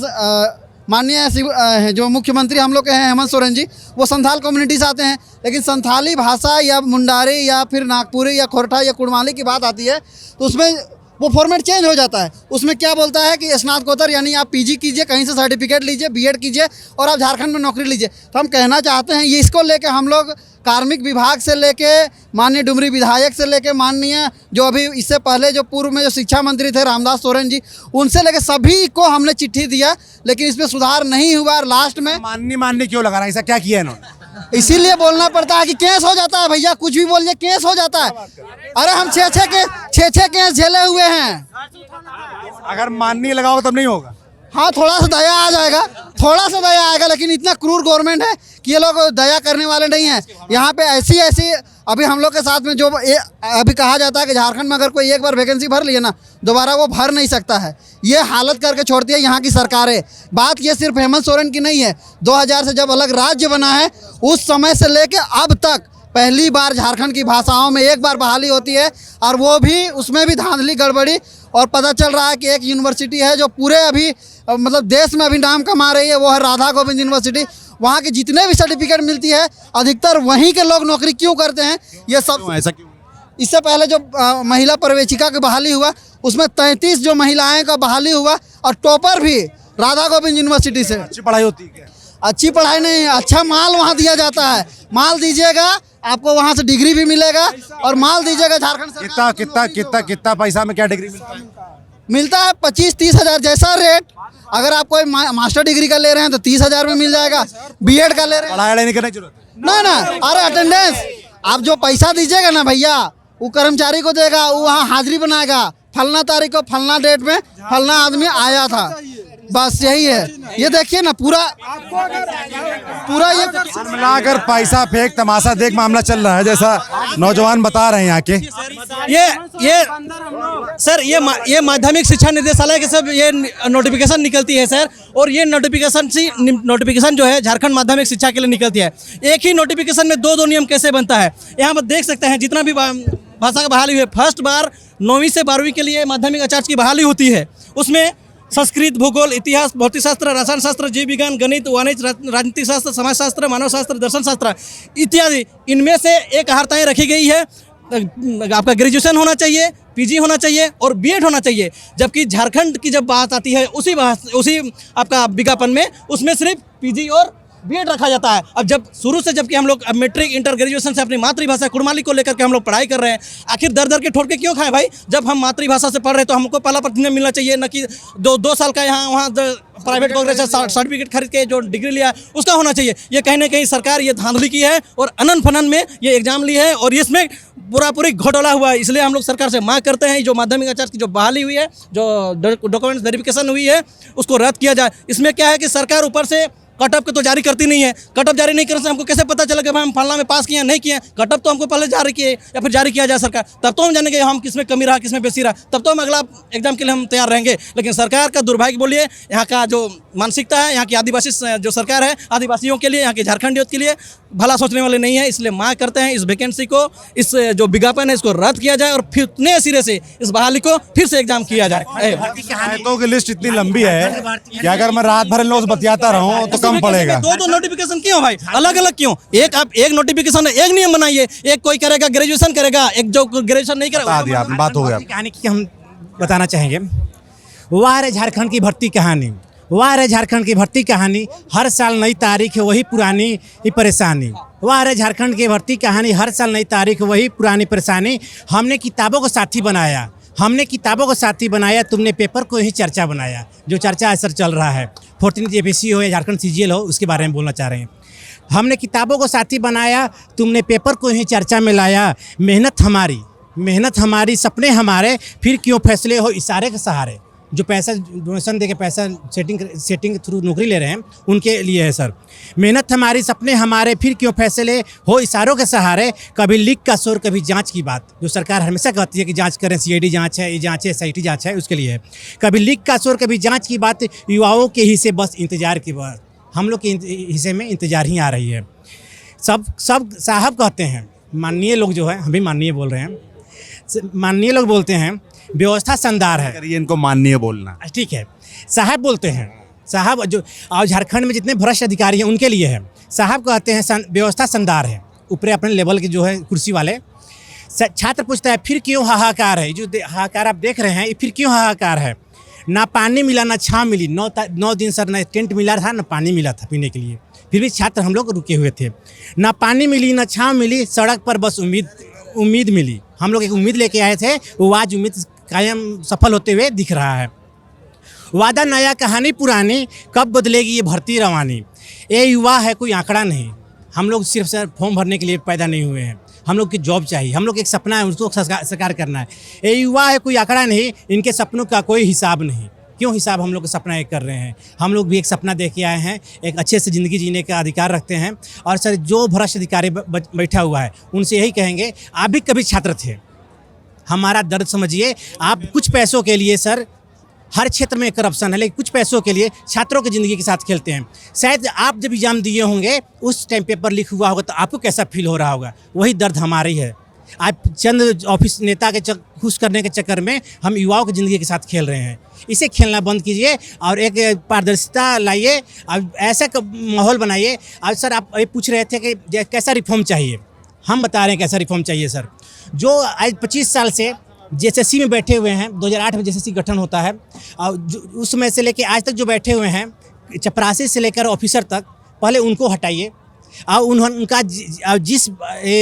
माननीय जो मुख्यमंत्री हम लोग के हैं हेमंत सोरेन जी, वो संथाल कम्युनिटी से आते हैं, लेकिन संथाली भाषा या मुंडारी या फिर नागपुरी या खोरठा या कुड़माली की बात आती है, तो उसमें वो फॉर्मेट चेंज हो जाता है। उसमें क्या बोलता है कि स्नातकोत्तर, यानी आप पीजी कीजिए, कहीं से सर्टिफिकेट लीजिए, बीएड कीजिए और आप झारखंड में नौकरी लीजिए। तो हम कहना चाहते हैं, ये इसको लेके हम लोग कार्मिक विभाग से लेके माननीय डुमरी विधायक से लेके माननीय जो अभी इससे पहले जो पूर्व में जो शिक्षा मंत्री थे रामदास सोरेन जी, उनसे लेके सभी को हमने चिट्ठी दिया, लेकिन इसमें सुधार नहीं हुआ। और लास्ट में माननी क्यों लगा रहा है? ऐसा क्या किया इन्होंने? इसीलिए बोलना पड़ता है कि केस हो जाता है भैया, कुछ भी बोलिए केस हो जाता है। अरे हम 6 केस झेले हुए हैं। अगर माननी लगाओगे तब नहीं होगा। हाँ, थोड़ा सा दया आ जाएगा, थोड़ा सा दया आएगा, लेकिन इतना क्रूर गवर्नमेंट है कि ये लोग दया करने वाले नहीं हैं। यहाँ पे ऐसी अभी हम लोग के साथ में जो अभी कहा जाता है कि झारखंड में अगर कोई एक बार वैकेंसी भर लिए ना, दोबारा वो भर नहीं सकता है। ये हालत करके छोड़ती है यहाँ की सरकारें। बात ये सिर्फ हेमंत सोरेन की नहीं है, 2000 से जब अलग राज्य बना है, उस समय से लेके अब तक पहली बार झारखंड की भाषाओं में एक बार बहाली होती है, और वो भी उसमें भी धांधली गड़बड़ी। और पता चल रहा है कि एक यूनिवर्सिटी है जो पूरे अभी मतलब देश में अभी नाम कमा रही है, वो है राधा गोविंद यूनिवर्सिटी। वहाँ के जितने भी सर्टिफिकेट मिलती है, अधिकतर वहीं के लोग नौकरी क्यों करते हैं, ये सब ऐसा क्यों? इससे पहले जो महिला पर्यवेक्षिका की बहाली हुआ, उसमें 33 जो महिलाएं का बहाली हुआ, और टॉपर भी राधा गोविंद यूनिवर्सिटी से। अच्छी पढ़ाई होती है क्या? अच्छी पढ़ाई नहीं, अच्छा माल वहाँ दिया जाता है। माल दीजिएगा, आपको वहाँ से डिग्री भी मिलेगा, और माल दीजिएगा झारखंड सरकार। कितना पैसा में क्या डिग्री मिलता है? मिलता है 25-30 हज़ार जैसा रेट। अगर आप कोई मास्टर डिग्री का ले रहे हैं तो 30 हज़ार में मिल जाएगा, बीएड का ले रहे हैं पढ़ाई नहीं करने की जरूरत ना। अरे अटेंडेंस, आप जो पैसा दीजिएगा ना भैया, वो कर्मचारी को देगा, वो वहाँ हाजिरी बनाएगा, फलना तारीख को फलना डेट में फलना आदमी आया था। बस यही है। ये देखिए ना पूरा ये मिलाकर पैसा फेंक तमाशा देख मामला चल रहा है, जैसा नौजवान बता रहे हैं यहाँ के। ये माध्यमिक शिक्षा निदेशालय के सब ये नोटिफिकेशन निकलती है सर, और ये नोटिफिकेशन जो है झारखंड माध्यमिक शिक्षा के लिए निकलती है। एक ही नोटिफिकेशन में दो नियम कैसे बनता है, यहाँ पर देख सकते हैं। जितना भी भाषा का बहाली हुई है, फर्स्ट बार 9वीं से 12वीं के लिए माध्यमिक आचार्य की बहाली होती है। उसमें संस्कृत, भूगोल, इतिहास, भौतिक शास्त्र, रसायन शास्त्र, जीव विज्ञान, गणित, वाणिज्य, राजनीतिक शास्त्र, समाज शास्त्र, मानव शास्त्र, दर्शन शास्त्र इत्यादि, इनमें से एक अर्हताएँ रखी गई है। आपका ग्रेजुएशन होना चाहिए, पीजी होना चाहिए और बीएड होना चाहिए। जबकि झारखंड की जब बात आती है उसी आपका विज्ञापन में उसमें सिर्फ पीजी और बीएड रखा जाता है। अब शुरू से जबकि हम लोग मैट्रिक, इंटर, ग्रेजुएशन से अपनी मातृभाषा कुड़माली को लेकर के हम लोग पढ़ाई कर रहे हैं, आखिर दर के ठोड़ के क्यों खाएं भाई? जब हम मातृभाषा से पढ़ रहे हैं तो हमको पहला प्रतिनिधि मिलना चाहिए, न कि दो साल का यहाँ वहाँ प्राइवेट कांग्रेस सर्टिफिकेट खरीद के जो डिग्री लिया उसका होना चाहिए। ये कहीं ना कहीं सरकार ये धांधली की है और अनन फनन में ये एग्जाम ली है और इसमें पूरी घोटाला हुआ है। इसलिए हम लोग सरकार से मांग करते हैं जो माध्यमिक आचार्य की जो बहाली हुई है, जो डॉक्यूमेंट्स वेरिफिकेशन हुई है, उसको रद्द किया जाए। इसमें क्या है कि सरकार ऊपर से कटअप के तो जारी करती नहीं है। कटअप जारी नहीं करने से हमको कैसे पता चलेगा भाई हम फलना में पास किए नहीं किए? कटअप तो हमको पहले जारी किए या फिर जारी किया जाए सरकार, तब तो हम जानेंगे हम किसमें कमी रहा, किसमें बेसी रहा, तब तो हम अगला एग्जाम के लिए हम तैयार रहेंगे। लेकिन सरकार का दुर्भाग्य बोलिए, यहाँ का जो मानसिकता है, यहाँ की आदिवासी जो सरकार है, आदिवासियों के लिए, यहाँ के झारखंडियों के लिए भला सोचने वाले नहीं है। इसलिए मांग करते हैं इस वैकेंसी को, इस जो विज्ञापन है इसको रद्द किया जाए और फिर नए सिरे से इस बहाली को फिर से एग्जाम किया जाए। शिकायतों की लिस्ट इतनी लंबी है कि अगर मैं रात भर इन लोगों से बतियाता रहूं तो कम पड़ेगा। दो नोटिफिकेशन क्यों भाई, अलग अलग क्यों? आप एक नोटिफिकेशन एक नियम बनाइए, एक कोई करेगा ग्रेजुएशन करेगा, एक जो ग्रेजुएशन नहीं करेगा। बात हो गया। कहानी की हम बताना चाहेंगे, वाह रे झारखंड की भर्ती कहानी, वाह रे झारखंड की भर्ती कहानी, हर साल नई तारीख वही पुरानी परेशानी। वाह रे झारखंड की भर्ती कहानी, हर साल नई तारीख वही पुरानी परेशानी। हमने किताबों को साथी बनाया, हमने किताबों को साथी बनाया, तुमने पेपर को ही चर्चा बनाया। जो चर्चा असर चल रहा है 14th APSC हो या झारखंड CGL हो, उसके बारे में बोलना चाह रहे हैं। हमने किताबों को साथी बनाया, तुमने पेपर को ही चर्चा में लाया। मेहनत हमारी सपने हमारे, फिर क्यों फैसले हो इशारे के सहारे। जो पैसा डोनेशन दे के पैसा सेटिंग थ्रू नौकरी ले रहे हैं उनके लिए है सर। मेहनत हमारी सपने हमारे, फिर क्यों फैसले हो इशारों के सहारे। कभी लीक का शोर, कभी जांच की बात, जो सरकार हमेशा कहती है कि जांच करें, CID जांच है, ये जांच है, SIT जांच है, उसके लिए है। कभी लीक का शोर, कभी जांच की बात, युवाओं के हिस्से बस इंतजार की बात। हम लोग के हिस्से में इंतजार ही आ रही है। सब साहब कहते हैं, माननीय लोग जो है, हम भी माननीय बोल रहे हैं, माननीय लोग बोलते हैं व्यवस्था शानदार है। करिए इनको माननीय बोलना, ठीक है। साहब बोलते हैं, साहब जो और झारखंड में जितने भ्रष्ट अधिकारी हैं उनके लिए है। साहब कहते हैं व्यवस्था शानदार है, ऊपर अपने लेवल के जो है कुर्सी वाले। छात्र पूछता है फिर क्यों हाहाकार है। जो हाहाकार आप देख रहे हैं ये फिर क्यों हाहाकार है। ना पानी मिला ना छाँव मिली, 9 दिन सर ना टेंट मिला था ना पानी मिला था पीने के लिए, फिर भी छात्र हम लोग रुके हुए थे। ना पानी मिली ना छाँव मिली, सड़क पर बस उम्मीद मिली। हम लोग एक उम्मीद लेके आए थे, वो आज उम्मीद कायम सफल होते हुए दिख रहा है। वादा नया कहानी पुरानी, कब बदलेगी ये भर्ती रवानी। ये युवा है कोई आंकड़ा नहीं, हम लोग सिर्फ सर फॉर्म भरने के लिए पैदा नहीं हुए हैं। हम लोग की जॉब चाहिए, हम लोग एक सपना है उसको साकार करना है। ये युवा है कोई आंकड़ा नहीं, इनके सपनों का कोई हिसाब नहीं। क्यों हिसाब हम लोग का सपना एक कर रहे हैं। हम लोग भी एक सपना देख के आए हैं, एक अच्छे से ज़िंदगी जीने का अधिकार रखते हैं। और सर जो भ्रष्ट अधिकारी बैठा हुआ है उनसे यही कहेंगे, आप भी कभी छात्र थे, हमारा दर्द समझिए। आप कुछ पैसों के लिए सर, हर क्षेत्र में करप्शन है, लेकिन कुछ पैसों के लिए छात्रों की ज़िंदगी के साथ खेलते हैं। शायद आप जब एग्जाम दिए होंगे उस टाइम पेपर लीक हुआ होगा तो आपको कैसा फील हो रहा होगा, वही दर्द हमारी है। आप चंद ऑफिस नेता के खुश करने के चक्कर में हम युवाओं की ज़िंदगी के साथ खेल रहे हैं। इसे खेलना बंद कीजिए और एक पारदर्शिता लाइए, अब ऐसा माहौल बनाइए। अब सर आप ये पूछ रहे थे कि कैसा रिफॉर्म चाहिए, हम बता रहे हैं कैसा रिफॉर्म चाहिए सर। जो आज 25 साल से JSSC में बैठे हुए हैं, 2008 में JSSC गठन होता है, और उस समय से लेकर आज तक जो बैठे हुए हैं, चपरासी से लेकर ऑफिसर तक, पहले उनको हटाइए। और उनका जिस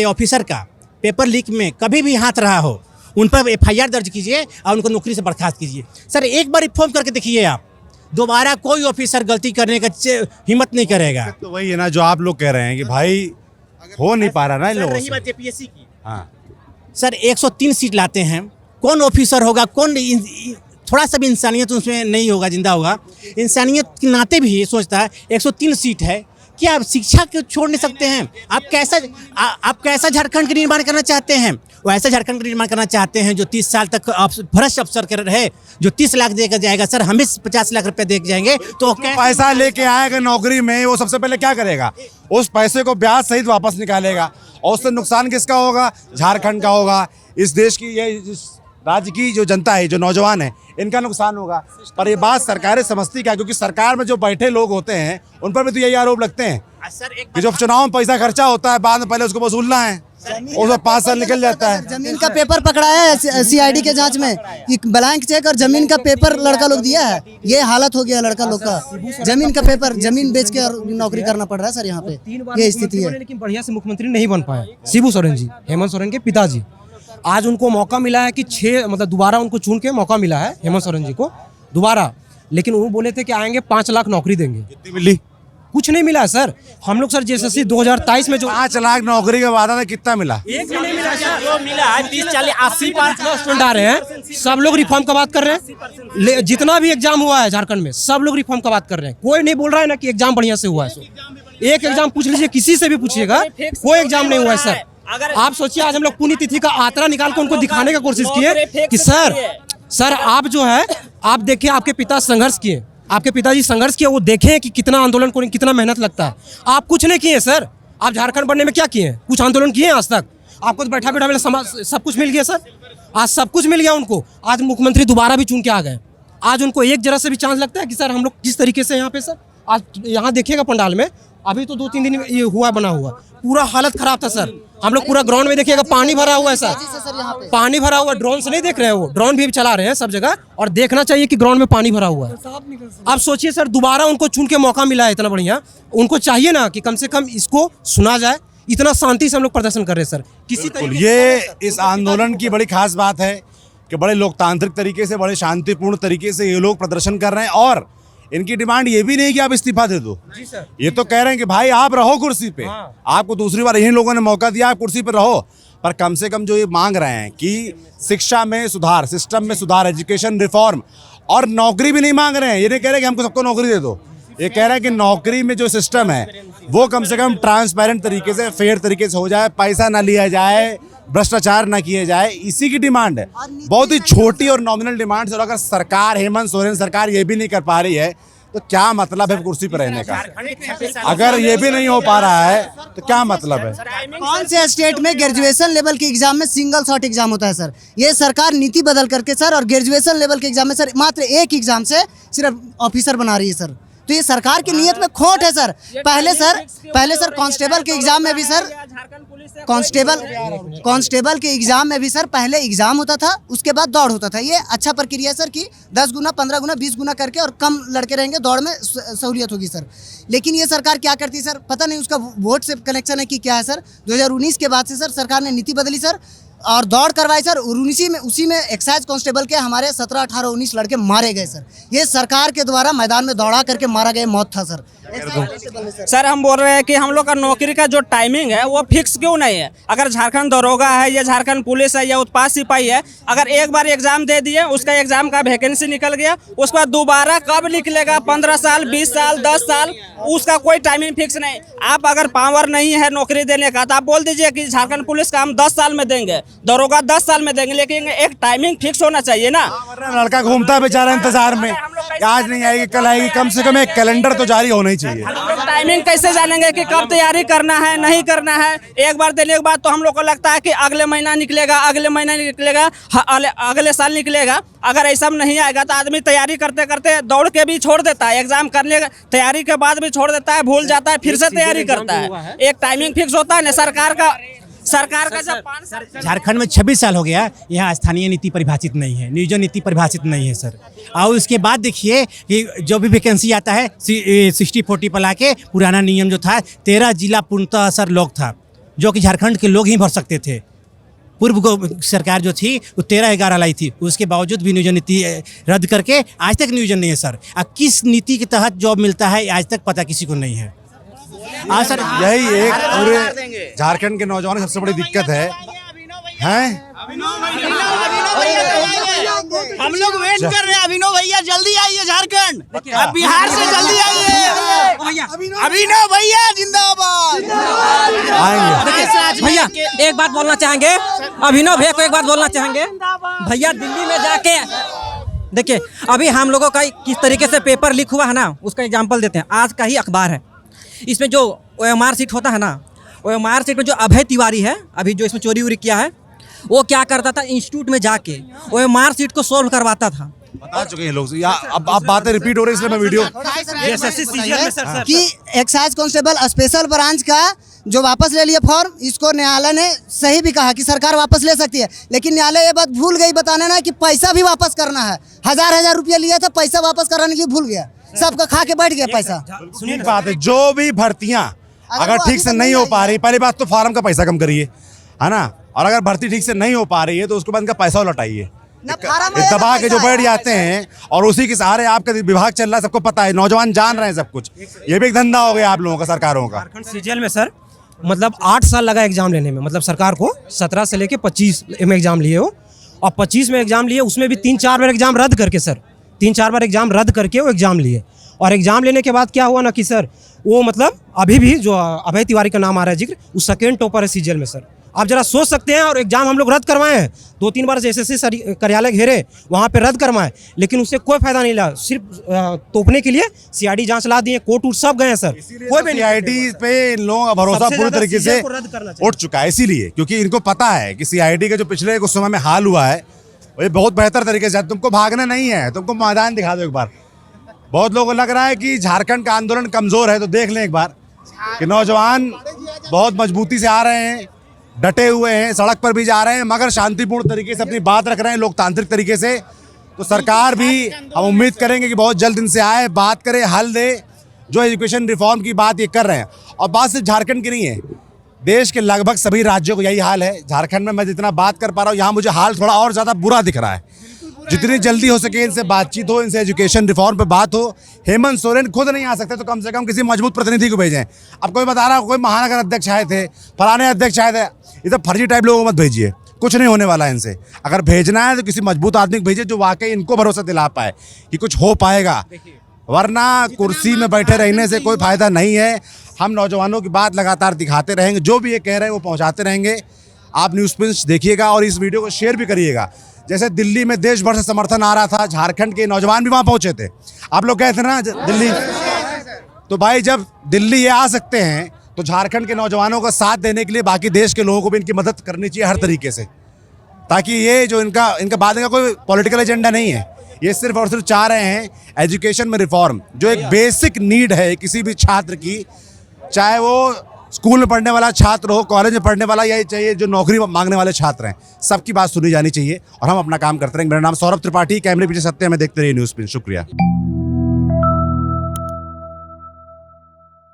ऑफिसर का पेपर लीक में कभी भी हाथ रहा हो उन पर FIR दर्ज कीजिए और उनको नौकरी से बर्खास्त कीजिए। सर एक बार रिफॉर्म करके देखिए, आप दोबारा कोई ऑफिसर गलती करने का हिम्मत नहीं करेगा। तो वही है ना जो आप लोग कह रहे हैं कि भाई हो नहीं पा रहा ना इन लोगों से। बात APSC की, हाँ सर 103 सीट लाते हैं, कौन ऑफिसर होगा, कौन थोड़ा सा भी इंसानियत उसमें नहीं होगा, जिंदा होगा, इंसानियत के नाते भी ये सोचता है 103 सीट है, क्या आप शिक्षा को छोड़ नहीं सकते हैं? आप कैसा झारखंड का निर्माण करना चाहते हैं? वो ऐसा झारखंड का निर्माण करना चाहते हैं जो 30 साल तक भ्रष्ट अफसर कर रहे, जो 30 लाख देकर जाएगा सर, हमें 50 लाख रुपए दे जाएंगे तो पैसा लेके आएगा नौकरी में, वो सबसे पहले क्या करेगा? उस पैसे को ब्याज सहित वापस निकालेगा, और उससे नुकसान किसका होगा? झारखंड का होगा। इस देश की, ये इस राज्य की जो जनता है, जो नौजवान है, इनका नुकसान होगा। पर ये बात सरकारें समझती क्या? क्योंकि सरकार में जो बैठे लोग होते हैं उन पर भी तो यही आरोप लगते हैं कि जो चुनाव में पैसा खर्चा होता है, बाद में पहले उसको वसूलना है, उसमें 5 साल निकल जाता है। जमीन का पेपर पकड़ाया है सीआईडी के जांच में, ब्लैंक चेक और जमीन का पेपर लड़का लोग दिया है। ये हालत हो गया लड़का लोग का, जमीन का पेपर, जमीन बेच के नौकरी करना पड़ रहा है सर यहाँ पे, ये स्थिति है। लेकिन बढ़िया से मुख्यमंत्री नहीं बन पाए शिबू सोरेन जी, हेमंत सोरेन के पिताजी। आज उनको मौका मिला है कि दोबारा उनको चुन के मौका मिला है हेमंत सोरेन जी को दोबारा, लेकिन वो बोले थे कि आएंगे 5 लाख नौकरी देंगे। कितनी मिली? कुछ नहीं मिला सर। हम लोग सर जैसे 2023 में जो 5 लाख नौकरी का वादा था, कितना मिला? एक भी नहीं मिला सर। जो मिला है 30, 40, 80 स्टूडेंट आ रहे हैं, सब लोग रिफॉर्म का बात कर रहे हैं। जितना भी एग्जाम हुआ है झारखंड में, सब लोग रिफॉर्म का बात कर रहे हैं। कोई नहीं बोल रहा है ना कि एग्जाम बढ़िया से हुआ है। एक एग्जाम पूछ लीजिए, किसी से भी पूछिएगा, कोई एग्जाम नहीं हुआ है सर। आप सोचिए, आज हम लोग पुण्यतिथि का आंकड़ा निकाल कर उनको दिखाने का कोशिश किए कि सर आप जो है, आप देखिए आपके पिता संघर्ष किए, आपके पिताजी संघर्ष किए, वो देखें कि कितना आंदोलन को कितना मेहनत लगता है। आप कुछ नहीं किए सर। आप झारखंड बनने में क्या किए? कुछ आंदोलन किए आज तक? आपको तो बैठा बैठा सब कुछ मिल गया सर। आज सब कुछ मिल गया उनको। आज मुख्यमंत्री दोबारा भी चुन के आ गए। आज उनको एक जरा से भी चांस लगता है कि सर हम लोग किस तरीके से यहाँ पे सर, आज यहाँ देखिएगा पंडाल में, अभी तो 2-3 दिन ये हुआ बना हुआ, पूरा हालत खराब था सर। हम लोग पूरा ग्राउंड में देखिएगा, पानी भरा हुआ है सर, पानी भरा हुआ। ड्रोन से नहीं देख रहे हैं, वो ड्रोन भी चला रहे हैं सब जगह, और देखना चाहिए कि ग्राउंड में पानी भरा हुआ है। आप सोचिए सर, दोबारा उनको चुन के मौका मिला है इतना बढ़िया, उनको चाहिए ना कि कम से कम इसको सुना जाए। इतना शांति से हम लोग प्रदर्शन कर रहे हैं सर। किसी तरीके ये इस आंदोलन की बड़ी खास बात है कि बड़े लोकतांत्रिक तरीके से, बड़े शांतिपूर्ण तरीके से ये लोग प्रदर्शन कर रहे हैं, और इनकी डिमांड ये भी नहीं कि आप इस्तीफा दे दो। ये तो कह रहे हैं कि भाई आप रहो कुर्सी पे, आपको दूसरी बार यही लोगों ने मौका दिया, आप कुर्सी पे रहो। पर कम से कम जो ये मांग रहे हैं कि शिक्षा में सुधार, सिस्टम में सुधार, एजुकेशन रिफॉर्म, और नौकरी भी नहीं मांग रहे हैं। ये नहीं कह रहे कि हमको सबको नौकरी दे दो, ये कह रहे हैं कि नौकरी में जो सिस्टम है वो कम से कम ट्रांसपेरेंट तरीके से, फेयर तरीके से हो जाए, पैसा ना लिया जाए, भ्रष्टाचार ना किए जाए, इसी की डिमांड है। बहुत ही छोटी और नॉमिनल डिमांड है। अगर सरकार, हेमंत सोरेन सरकार ये भी नहीं कर पा रही है तो क्या मतलब है कुर्सी पर रहने का? अगर ये भी नहीं हो पा रहा है तो क्या मतलब है? कौन से स्टेट में ग्रेजुएशन लेवल के एग्जाम में सिंगल शॉट एग्जाम होता है सर? ये सरकार नीति बदल करके सर, और ग्रेजुएशन लेवल के एग्जाम में सर मात्र एक एग्जाम से सिर्फ ऑफिसर बना रही है सर। तो ये सरकार की नीयत में खोट है सर। पहले सर कांस्टेबल के एग्जाम में भी सर, कांस्टेबल के एग्जाम में भी सर पहले एग्जाम होता था, उसके बाद दौड़ होता था। ये अच्छा प्रक्रिया सर कि 10 गुना, 15 गुना, 20 गुना करके, और कम लड़के रहेंगे दौड़ में, सहूलियत होगी सर। लेकिन ये सरकार क्या करती है सर, पता नहीं उसका वोट से कनेक्शन है कि क्या है सर। 2019 के बाद से सर सरकार ने नीति बदली सर, और दौड़ करवाई सर, और उसी में एक्साइज कांस्टेबल के हमारे 17, 18, 19 लड़के मारे गए सर। ये सरकार के द्वारा मैदान में दौड़ा करके मारा गया मौत था सर। सर हम बोल रहे हैं कि हम लोग का नौकरी का जो टाइमिंग है वो फिक्स क्यों नहीं है? अगर झारखंड दरोगा है या झारखंड पुलिस है या उत्पाद सिपाही है, अगर एक बार एग्जाम दे दिए, उसका एग्जाम का वैकेंसी निकल गया, उसके बाद दोबारा कब निकलेगा? 15 साल, 20 साल, 10 साल, उसका कोई टाइमिंग फिक्स नहीं। आप अगर पावर नहीं है नौकरी देने का तो आप बोल दीजिए कि झारखंड पुलिस का हम 10 साल में देंगे, दरोगा 10 साल में देंगे, लेकिन एक टाइमिंग फिक्स होना चाहिए ना। लड़का घूमता है बेचारा इंतजार में, आज नहीं आएगी कल आएगी, कम से कम एक कैलेंडर तो जारी होना ही चाहिए। टाइमिंग कैसे जानेंगे कि कब तैयारी करना है, नहीं करना है? एक बार देने के बाद तो हम लोग को लगता है कि अगले महीना निकलेगा, अगले महीना निकलेगा, अगले साल निकलेगा। अगर ऐसा नहीं आएगा तो आदमी तैयारी करते करते दौड़ के भी छोड़ देता है, एग्जाम करने तैयारी के बाद भी छोड़ देता है, भूल जाता है, फिर से तैयारी करता है। एक टाइमिंग फिक्स होता है ना सरकार का जब झारखंड में 26 साल हो गया, यहाँ स्थानीय नीति परिभाषित नहीं है, नियोजन नीति परिभाषित नहीं है सर। और उसके बाद देखिए कि जो भी वैकेंसी आता है 60-40 पर लाके, पुराना नियम जो था 13 जिला पूर्णतः सर लोग था, जो कि झारखंड के लोग ही भर सकते थे। पूर्व सरकार जो थी वो 13-11 लाई थी, उसके बावजूद भी नियोजन नीति रद्द करके आज तक नियोजन नहीं है सर। किस नीति के तहत जॉब मिलता है आज तक पता किसी को नहीं है। सर यही एक पूरे झारखंड के नौजवानों की सबसे बड़ी दिक्कत है। हम लोग वेट कर रहे हैं अभिनव भैया, जल्दी आइए झारखंड, अब बिहार से जल्दी आइए। अभिनव भैया जिंदाबाद। भैया एक बात बोलना चाहेंगे, अभिनव भैया को एक बात बोलना चाहेंगे। भैया दिल्ली में जाके देखिए, अभी हम लोगों का किस तरीके से पेपर लीक हुआ है ना, उसका एग्जांपल देते हैं। आज का ही अखबार है, इसमें जो OMR सीट होता है ना, OMR सीट में जो अभय तिवारी है, अभी जो इसमें चोरी वोरी किया है, वो क्या करता था, इंस्टीट्यूट में जाके OMR सीट को सोल्व करवाता था। बता चुके हैं लोग, अब बातें रिपीट हो रही है, इसलिए मैं वीडियो कि एक्साइज कांस्टेबल स्पेशल ब्रांच का जो वापस ले लिया फॉर्म, इसको न्यायालय ने सही भी कहा कि सरकार वापस ले सकती है, लेकिन न्यायालय ये बात भूल गई बताने ना कि पैसा भी वापस करना है। 1000 रुपया लिया था, पैसा वापस कराने के लिए भूल गया, सबका खा के बैठ गया पैसा। सुनिए बात है, जो भी भर्तियां अगर ठीक से नहीं हो पा रही, पहली बात तो फार्म का पैसा कम करिए, है ना, और अगर भर्ती ठीक से नहीं हो पा रही है तो उसके बाद इनका पैसा लौटाइए। दबा के जो बैठ जाते हैं और उसी के सहारे आपका विभाग चल रहा है, सबको पता है, नौजवान जान रहे हैं सब कुछ। ये भी एक धंधा हो गया आप लोगों का, सरकारों का। झारखंड सीजीएल में सर मतलब 8 साल लगा एग्जाम लेने में, मतलब सरकार को 17 से लेके 25 में एग्जाम लिए हो, और 25 में एग्जाम लिए, उसमें भी 3-4 बार एग्जाम रद्द करके सर, 3-4 बार एग्जाम रद्द करके वो एग्जाम लिए। और एग्जाम लेने के बाद क्या हुआ ना कि सर वो मतलब अभी भी जो अभय तिवारी का नाम आ रहा है जिक्र, वो सेकेंड टॉपर है सीजीएल में सर। आप जरा सोच सकते हैं, और एग्जाम हम लोग रद्द करवाए हैं, 2-3 बार एसएससी कार्यालय घेरे, वहाँ पे रद्द करवाए, लेकिन उससे कोई फायदा नहीं लगा, सिर्फ तोपने के लिए सीआईडी जांच ला दिए, कोर्ट उठ सब गए सर। कोई भी सीआईडी पे इन लोगों का भरोसा पूरी तरीके से उठ चुका है, इसीलिए क्योंकि इनको पता है कि सीआईडी का जो पिछले कुछ समय में हाल हुआ है वो बहुत बेहतर तरीके से, तुमको भागना नहीं है, तुमको मैदान दिखा दो एक बार। बहुत लोगों को लग रहा है कि झारखंड का आंदोलन कमजोर है, तो देख लें एक बार कि नौजवान बहुत मजबूती से आ रहे हैं, डटे हुए हैं, सड़क पर भी जा रहे हैं, मगर शांतिपूर्ण तरीके से अपनी बात रख रहे हैं, लोकतांत्रिक तरीके से। तो सरकार भी हम उम्मीद करेंगे कि बहुत जल्द इनसे आए, बात करे, हल दे। जो एजुकेशन रिफॉर्म की बात ये कर रहे हैं, और बात सिर्फ झारखंड की नहीं है, देश के लगभग सभी राज्यों को यही हाल है। झारखंड में मैं जितना बात कर पा रहा हूँ, यहाँ मुझे हाल थोड़ा और ज़्यादा बुरा दिख रहा है। जितनी जल्दी हो सके इनसे बातचीत हो, इनसे एजुकेशन रिफॉर्म पे बात हो। हेमंत सोरेन खुद नहीं आ सकते तो कम से कम किसी मजबूत प्रतिनिधि को भेजें। अब कोई बता रहा, कोई महानगर अध्यक्ष आए थे, फलाने अध्यक्ष आए थे, ये तो फर्जी टाइप लोगों को मत भेजिए, कुछ नहीं होने वाला है इनसे। अगर भेजना है तो किसी मजबूत आदमी को भेजिए जो वाकई इनको भरोसा दिला पाए कि कुछ हो पाएगा, वरना कुर्सी में बैठे रहने से कोई फायदा नहीं है। हम नौजवानों की बात लगातार दिखाते रहेंगे, जो भी ये कह रहे हैं वो पहुंचाते रहेंगे। आप न्यूज़ पिंच देखिएगा और इस वीडियो को शेयर भी करिएगा। जैसे दिल्ली में देश भर से समर्थन आ रहा था, झारखंड के नौजवान भी वहाँ पहुँचे थे। आप लोग कहते हैं ना दिल्ली, तो भाई जब दिल्ली ये आ सकते हैं तो झारखंड के नौजवानों का साथ देने के लिए बाकी देश के लोगों को भी इनकी मदद करनी चाहिए हर तरीके से, ताकि ये जो इनका बाद का कोई पॉलिटिकल एजेंडा नहीं है। ये सिर्फ और सिर्फ चाह रहे हैं एजुकेशन में रिफॉर्म, जो एक बेसिक नीड है किसी भी छात्र की, चाहे वो स्कूल में पढ़ने वाला छात्र हो, कॉलेज में पढ़ने वाला, या चाहिए जो नौकरी मांगने वाले छात्र हैं, सबकी बात सुनी जानी चाहिए। और हम अपना काम करते रहेंगे। मेरा नाम सौरभ त्रिपाठी, कैमरे पीछे सत्य, हमें देखते रहिए न्यूज़ पिंच। शुक्रिया।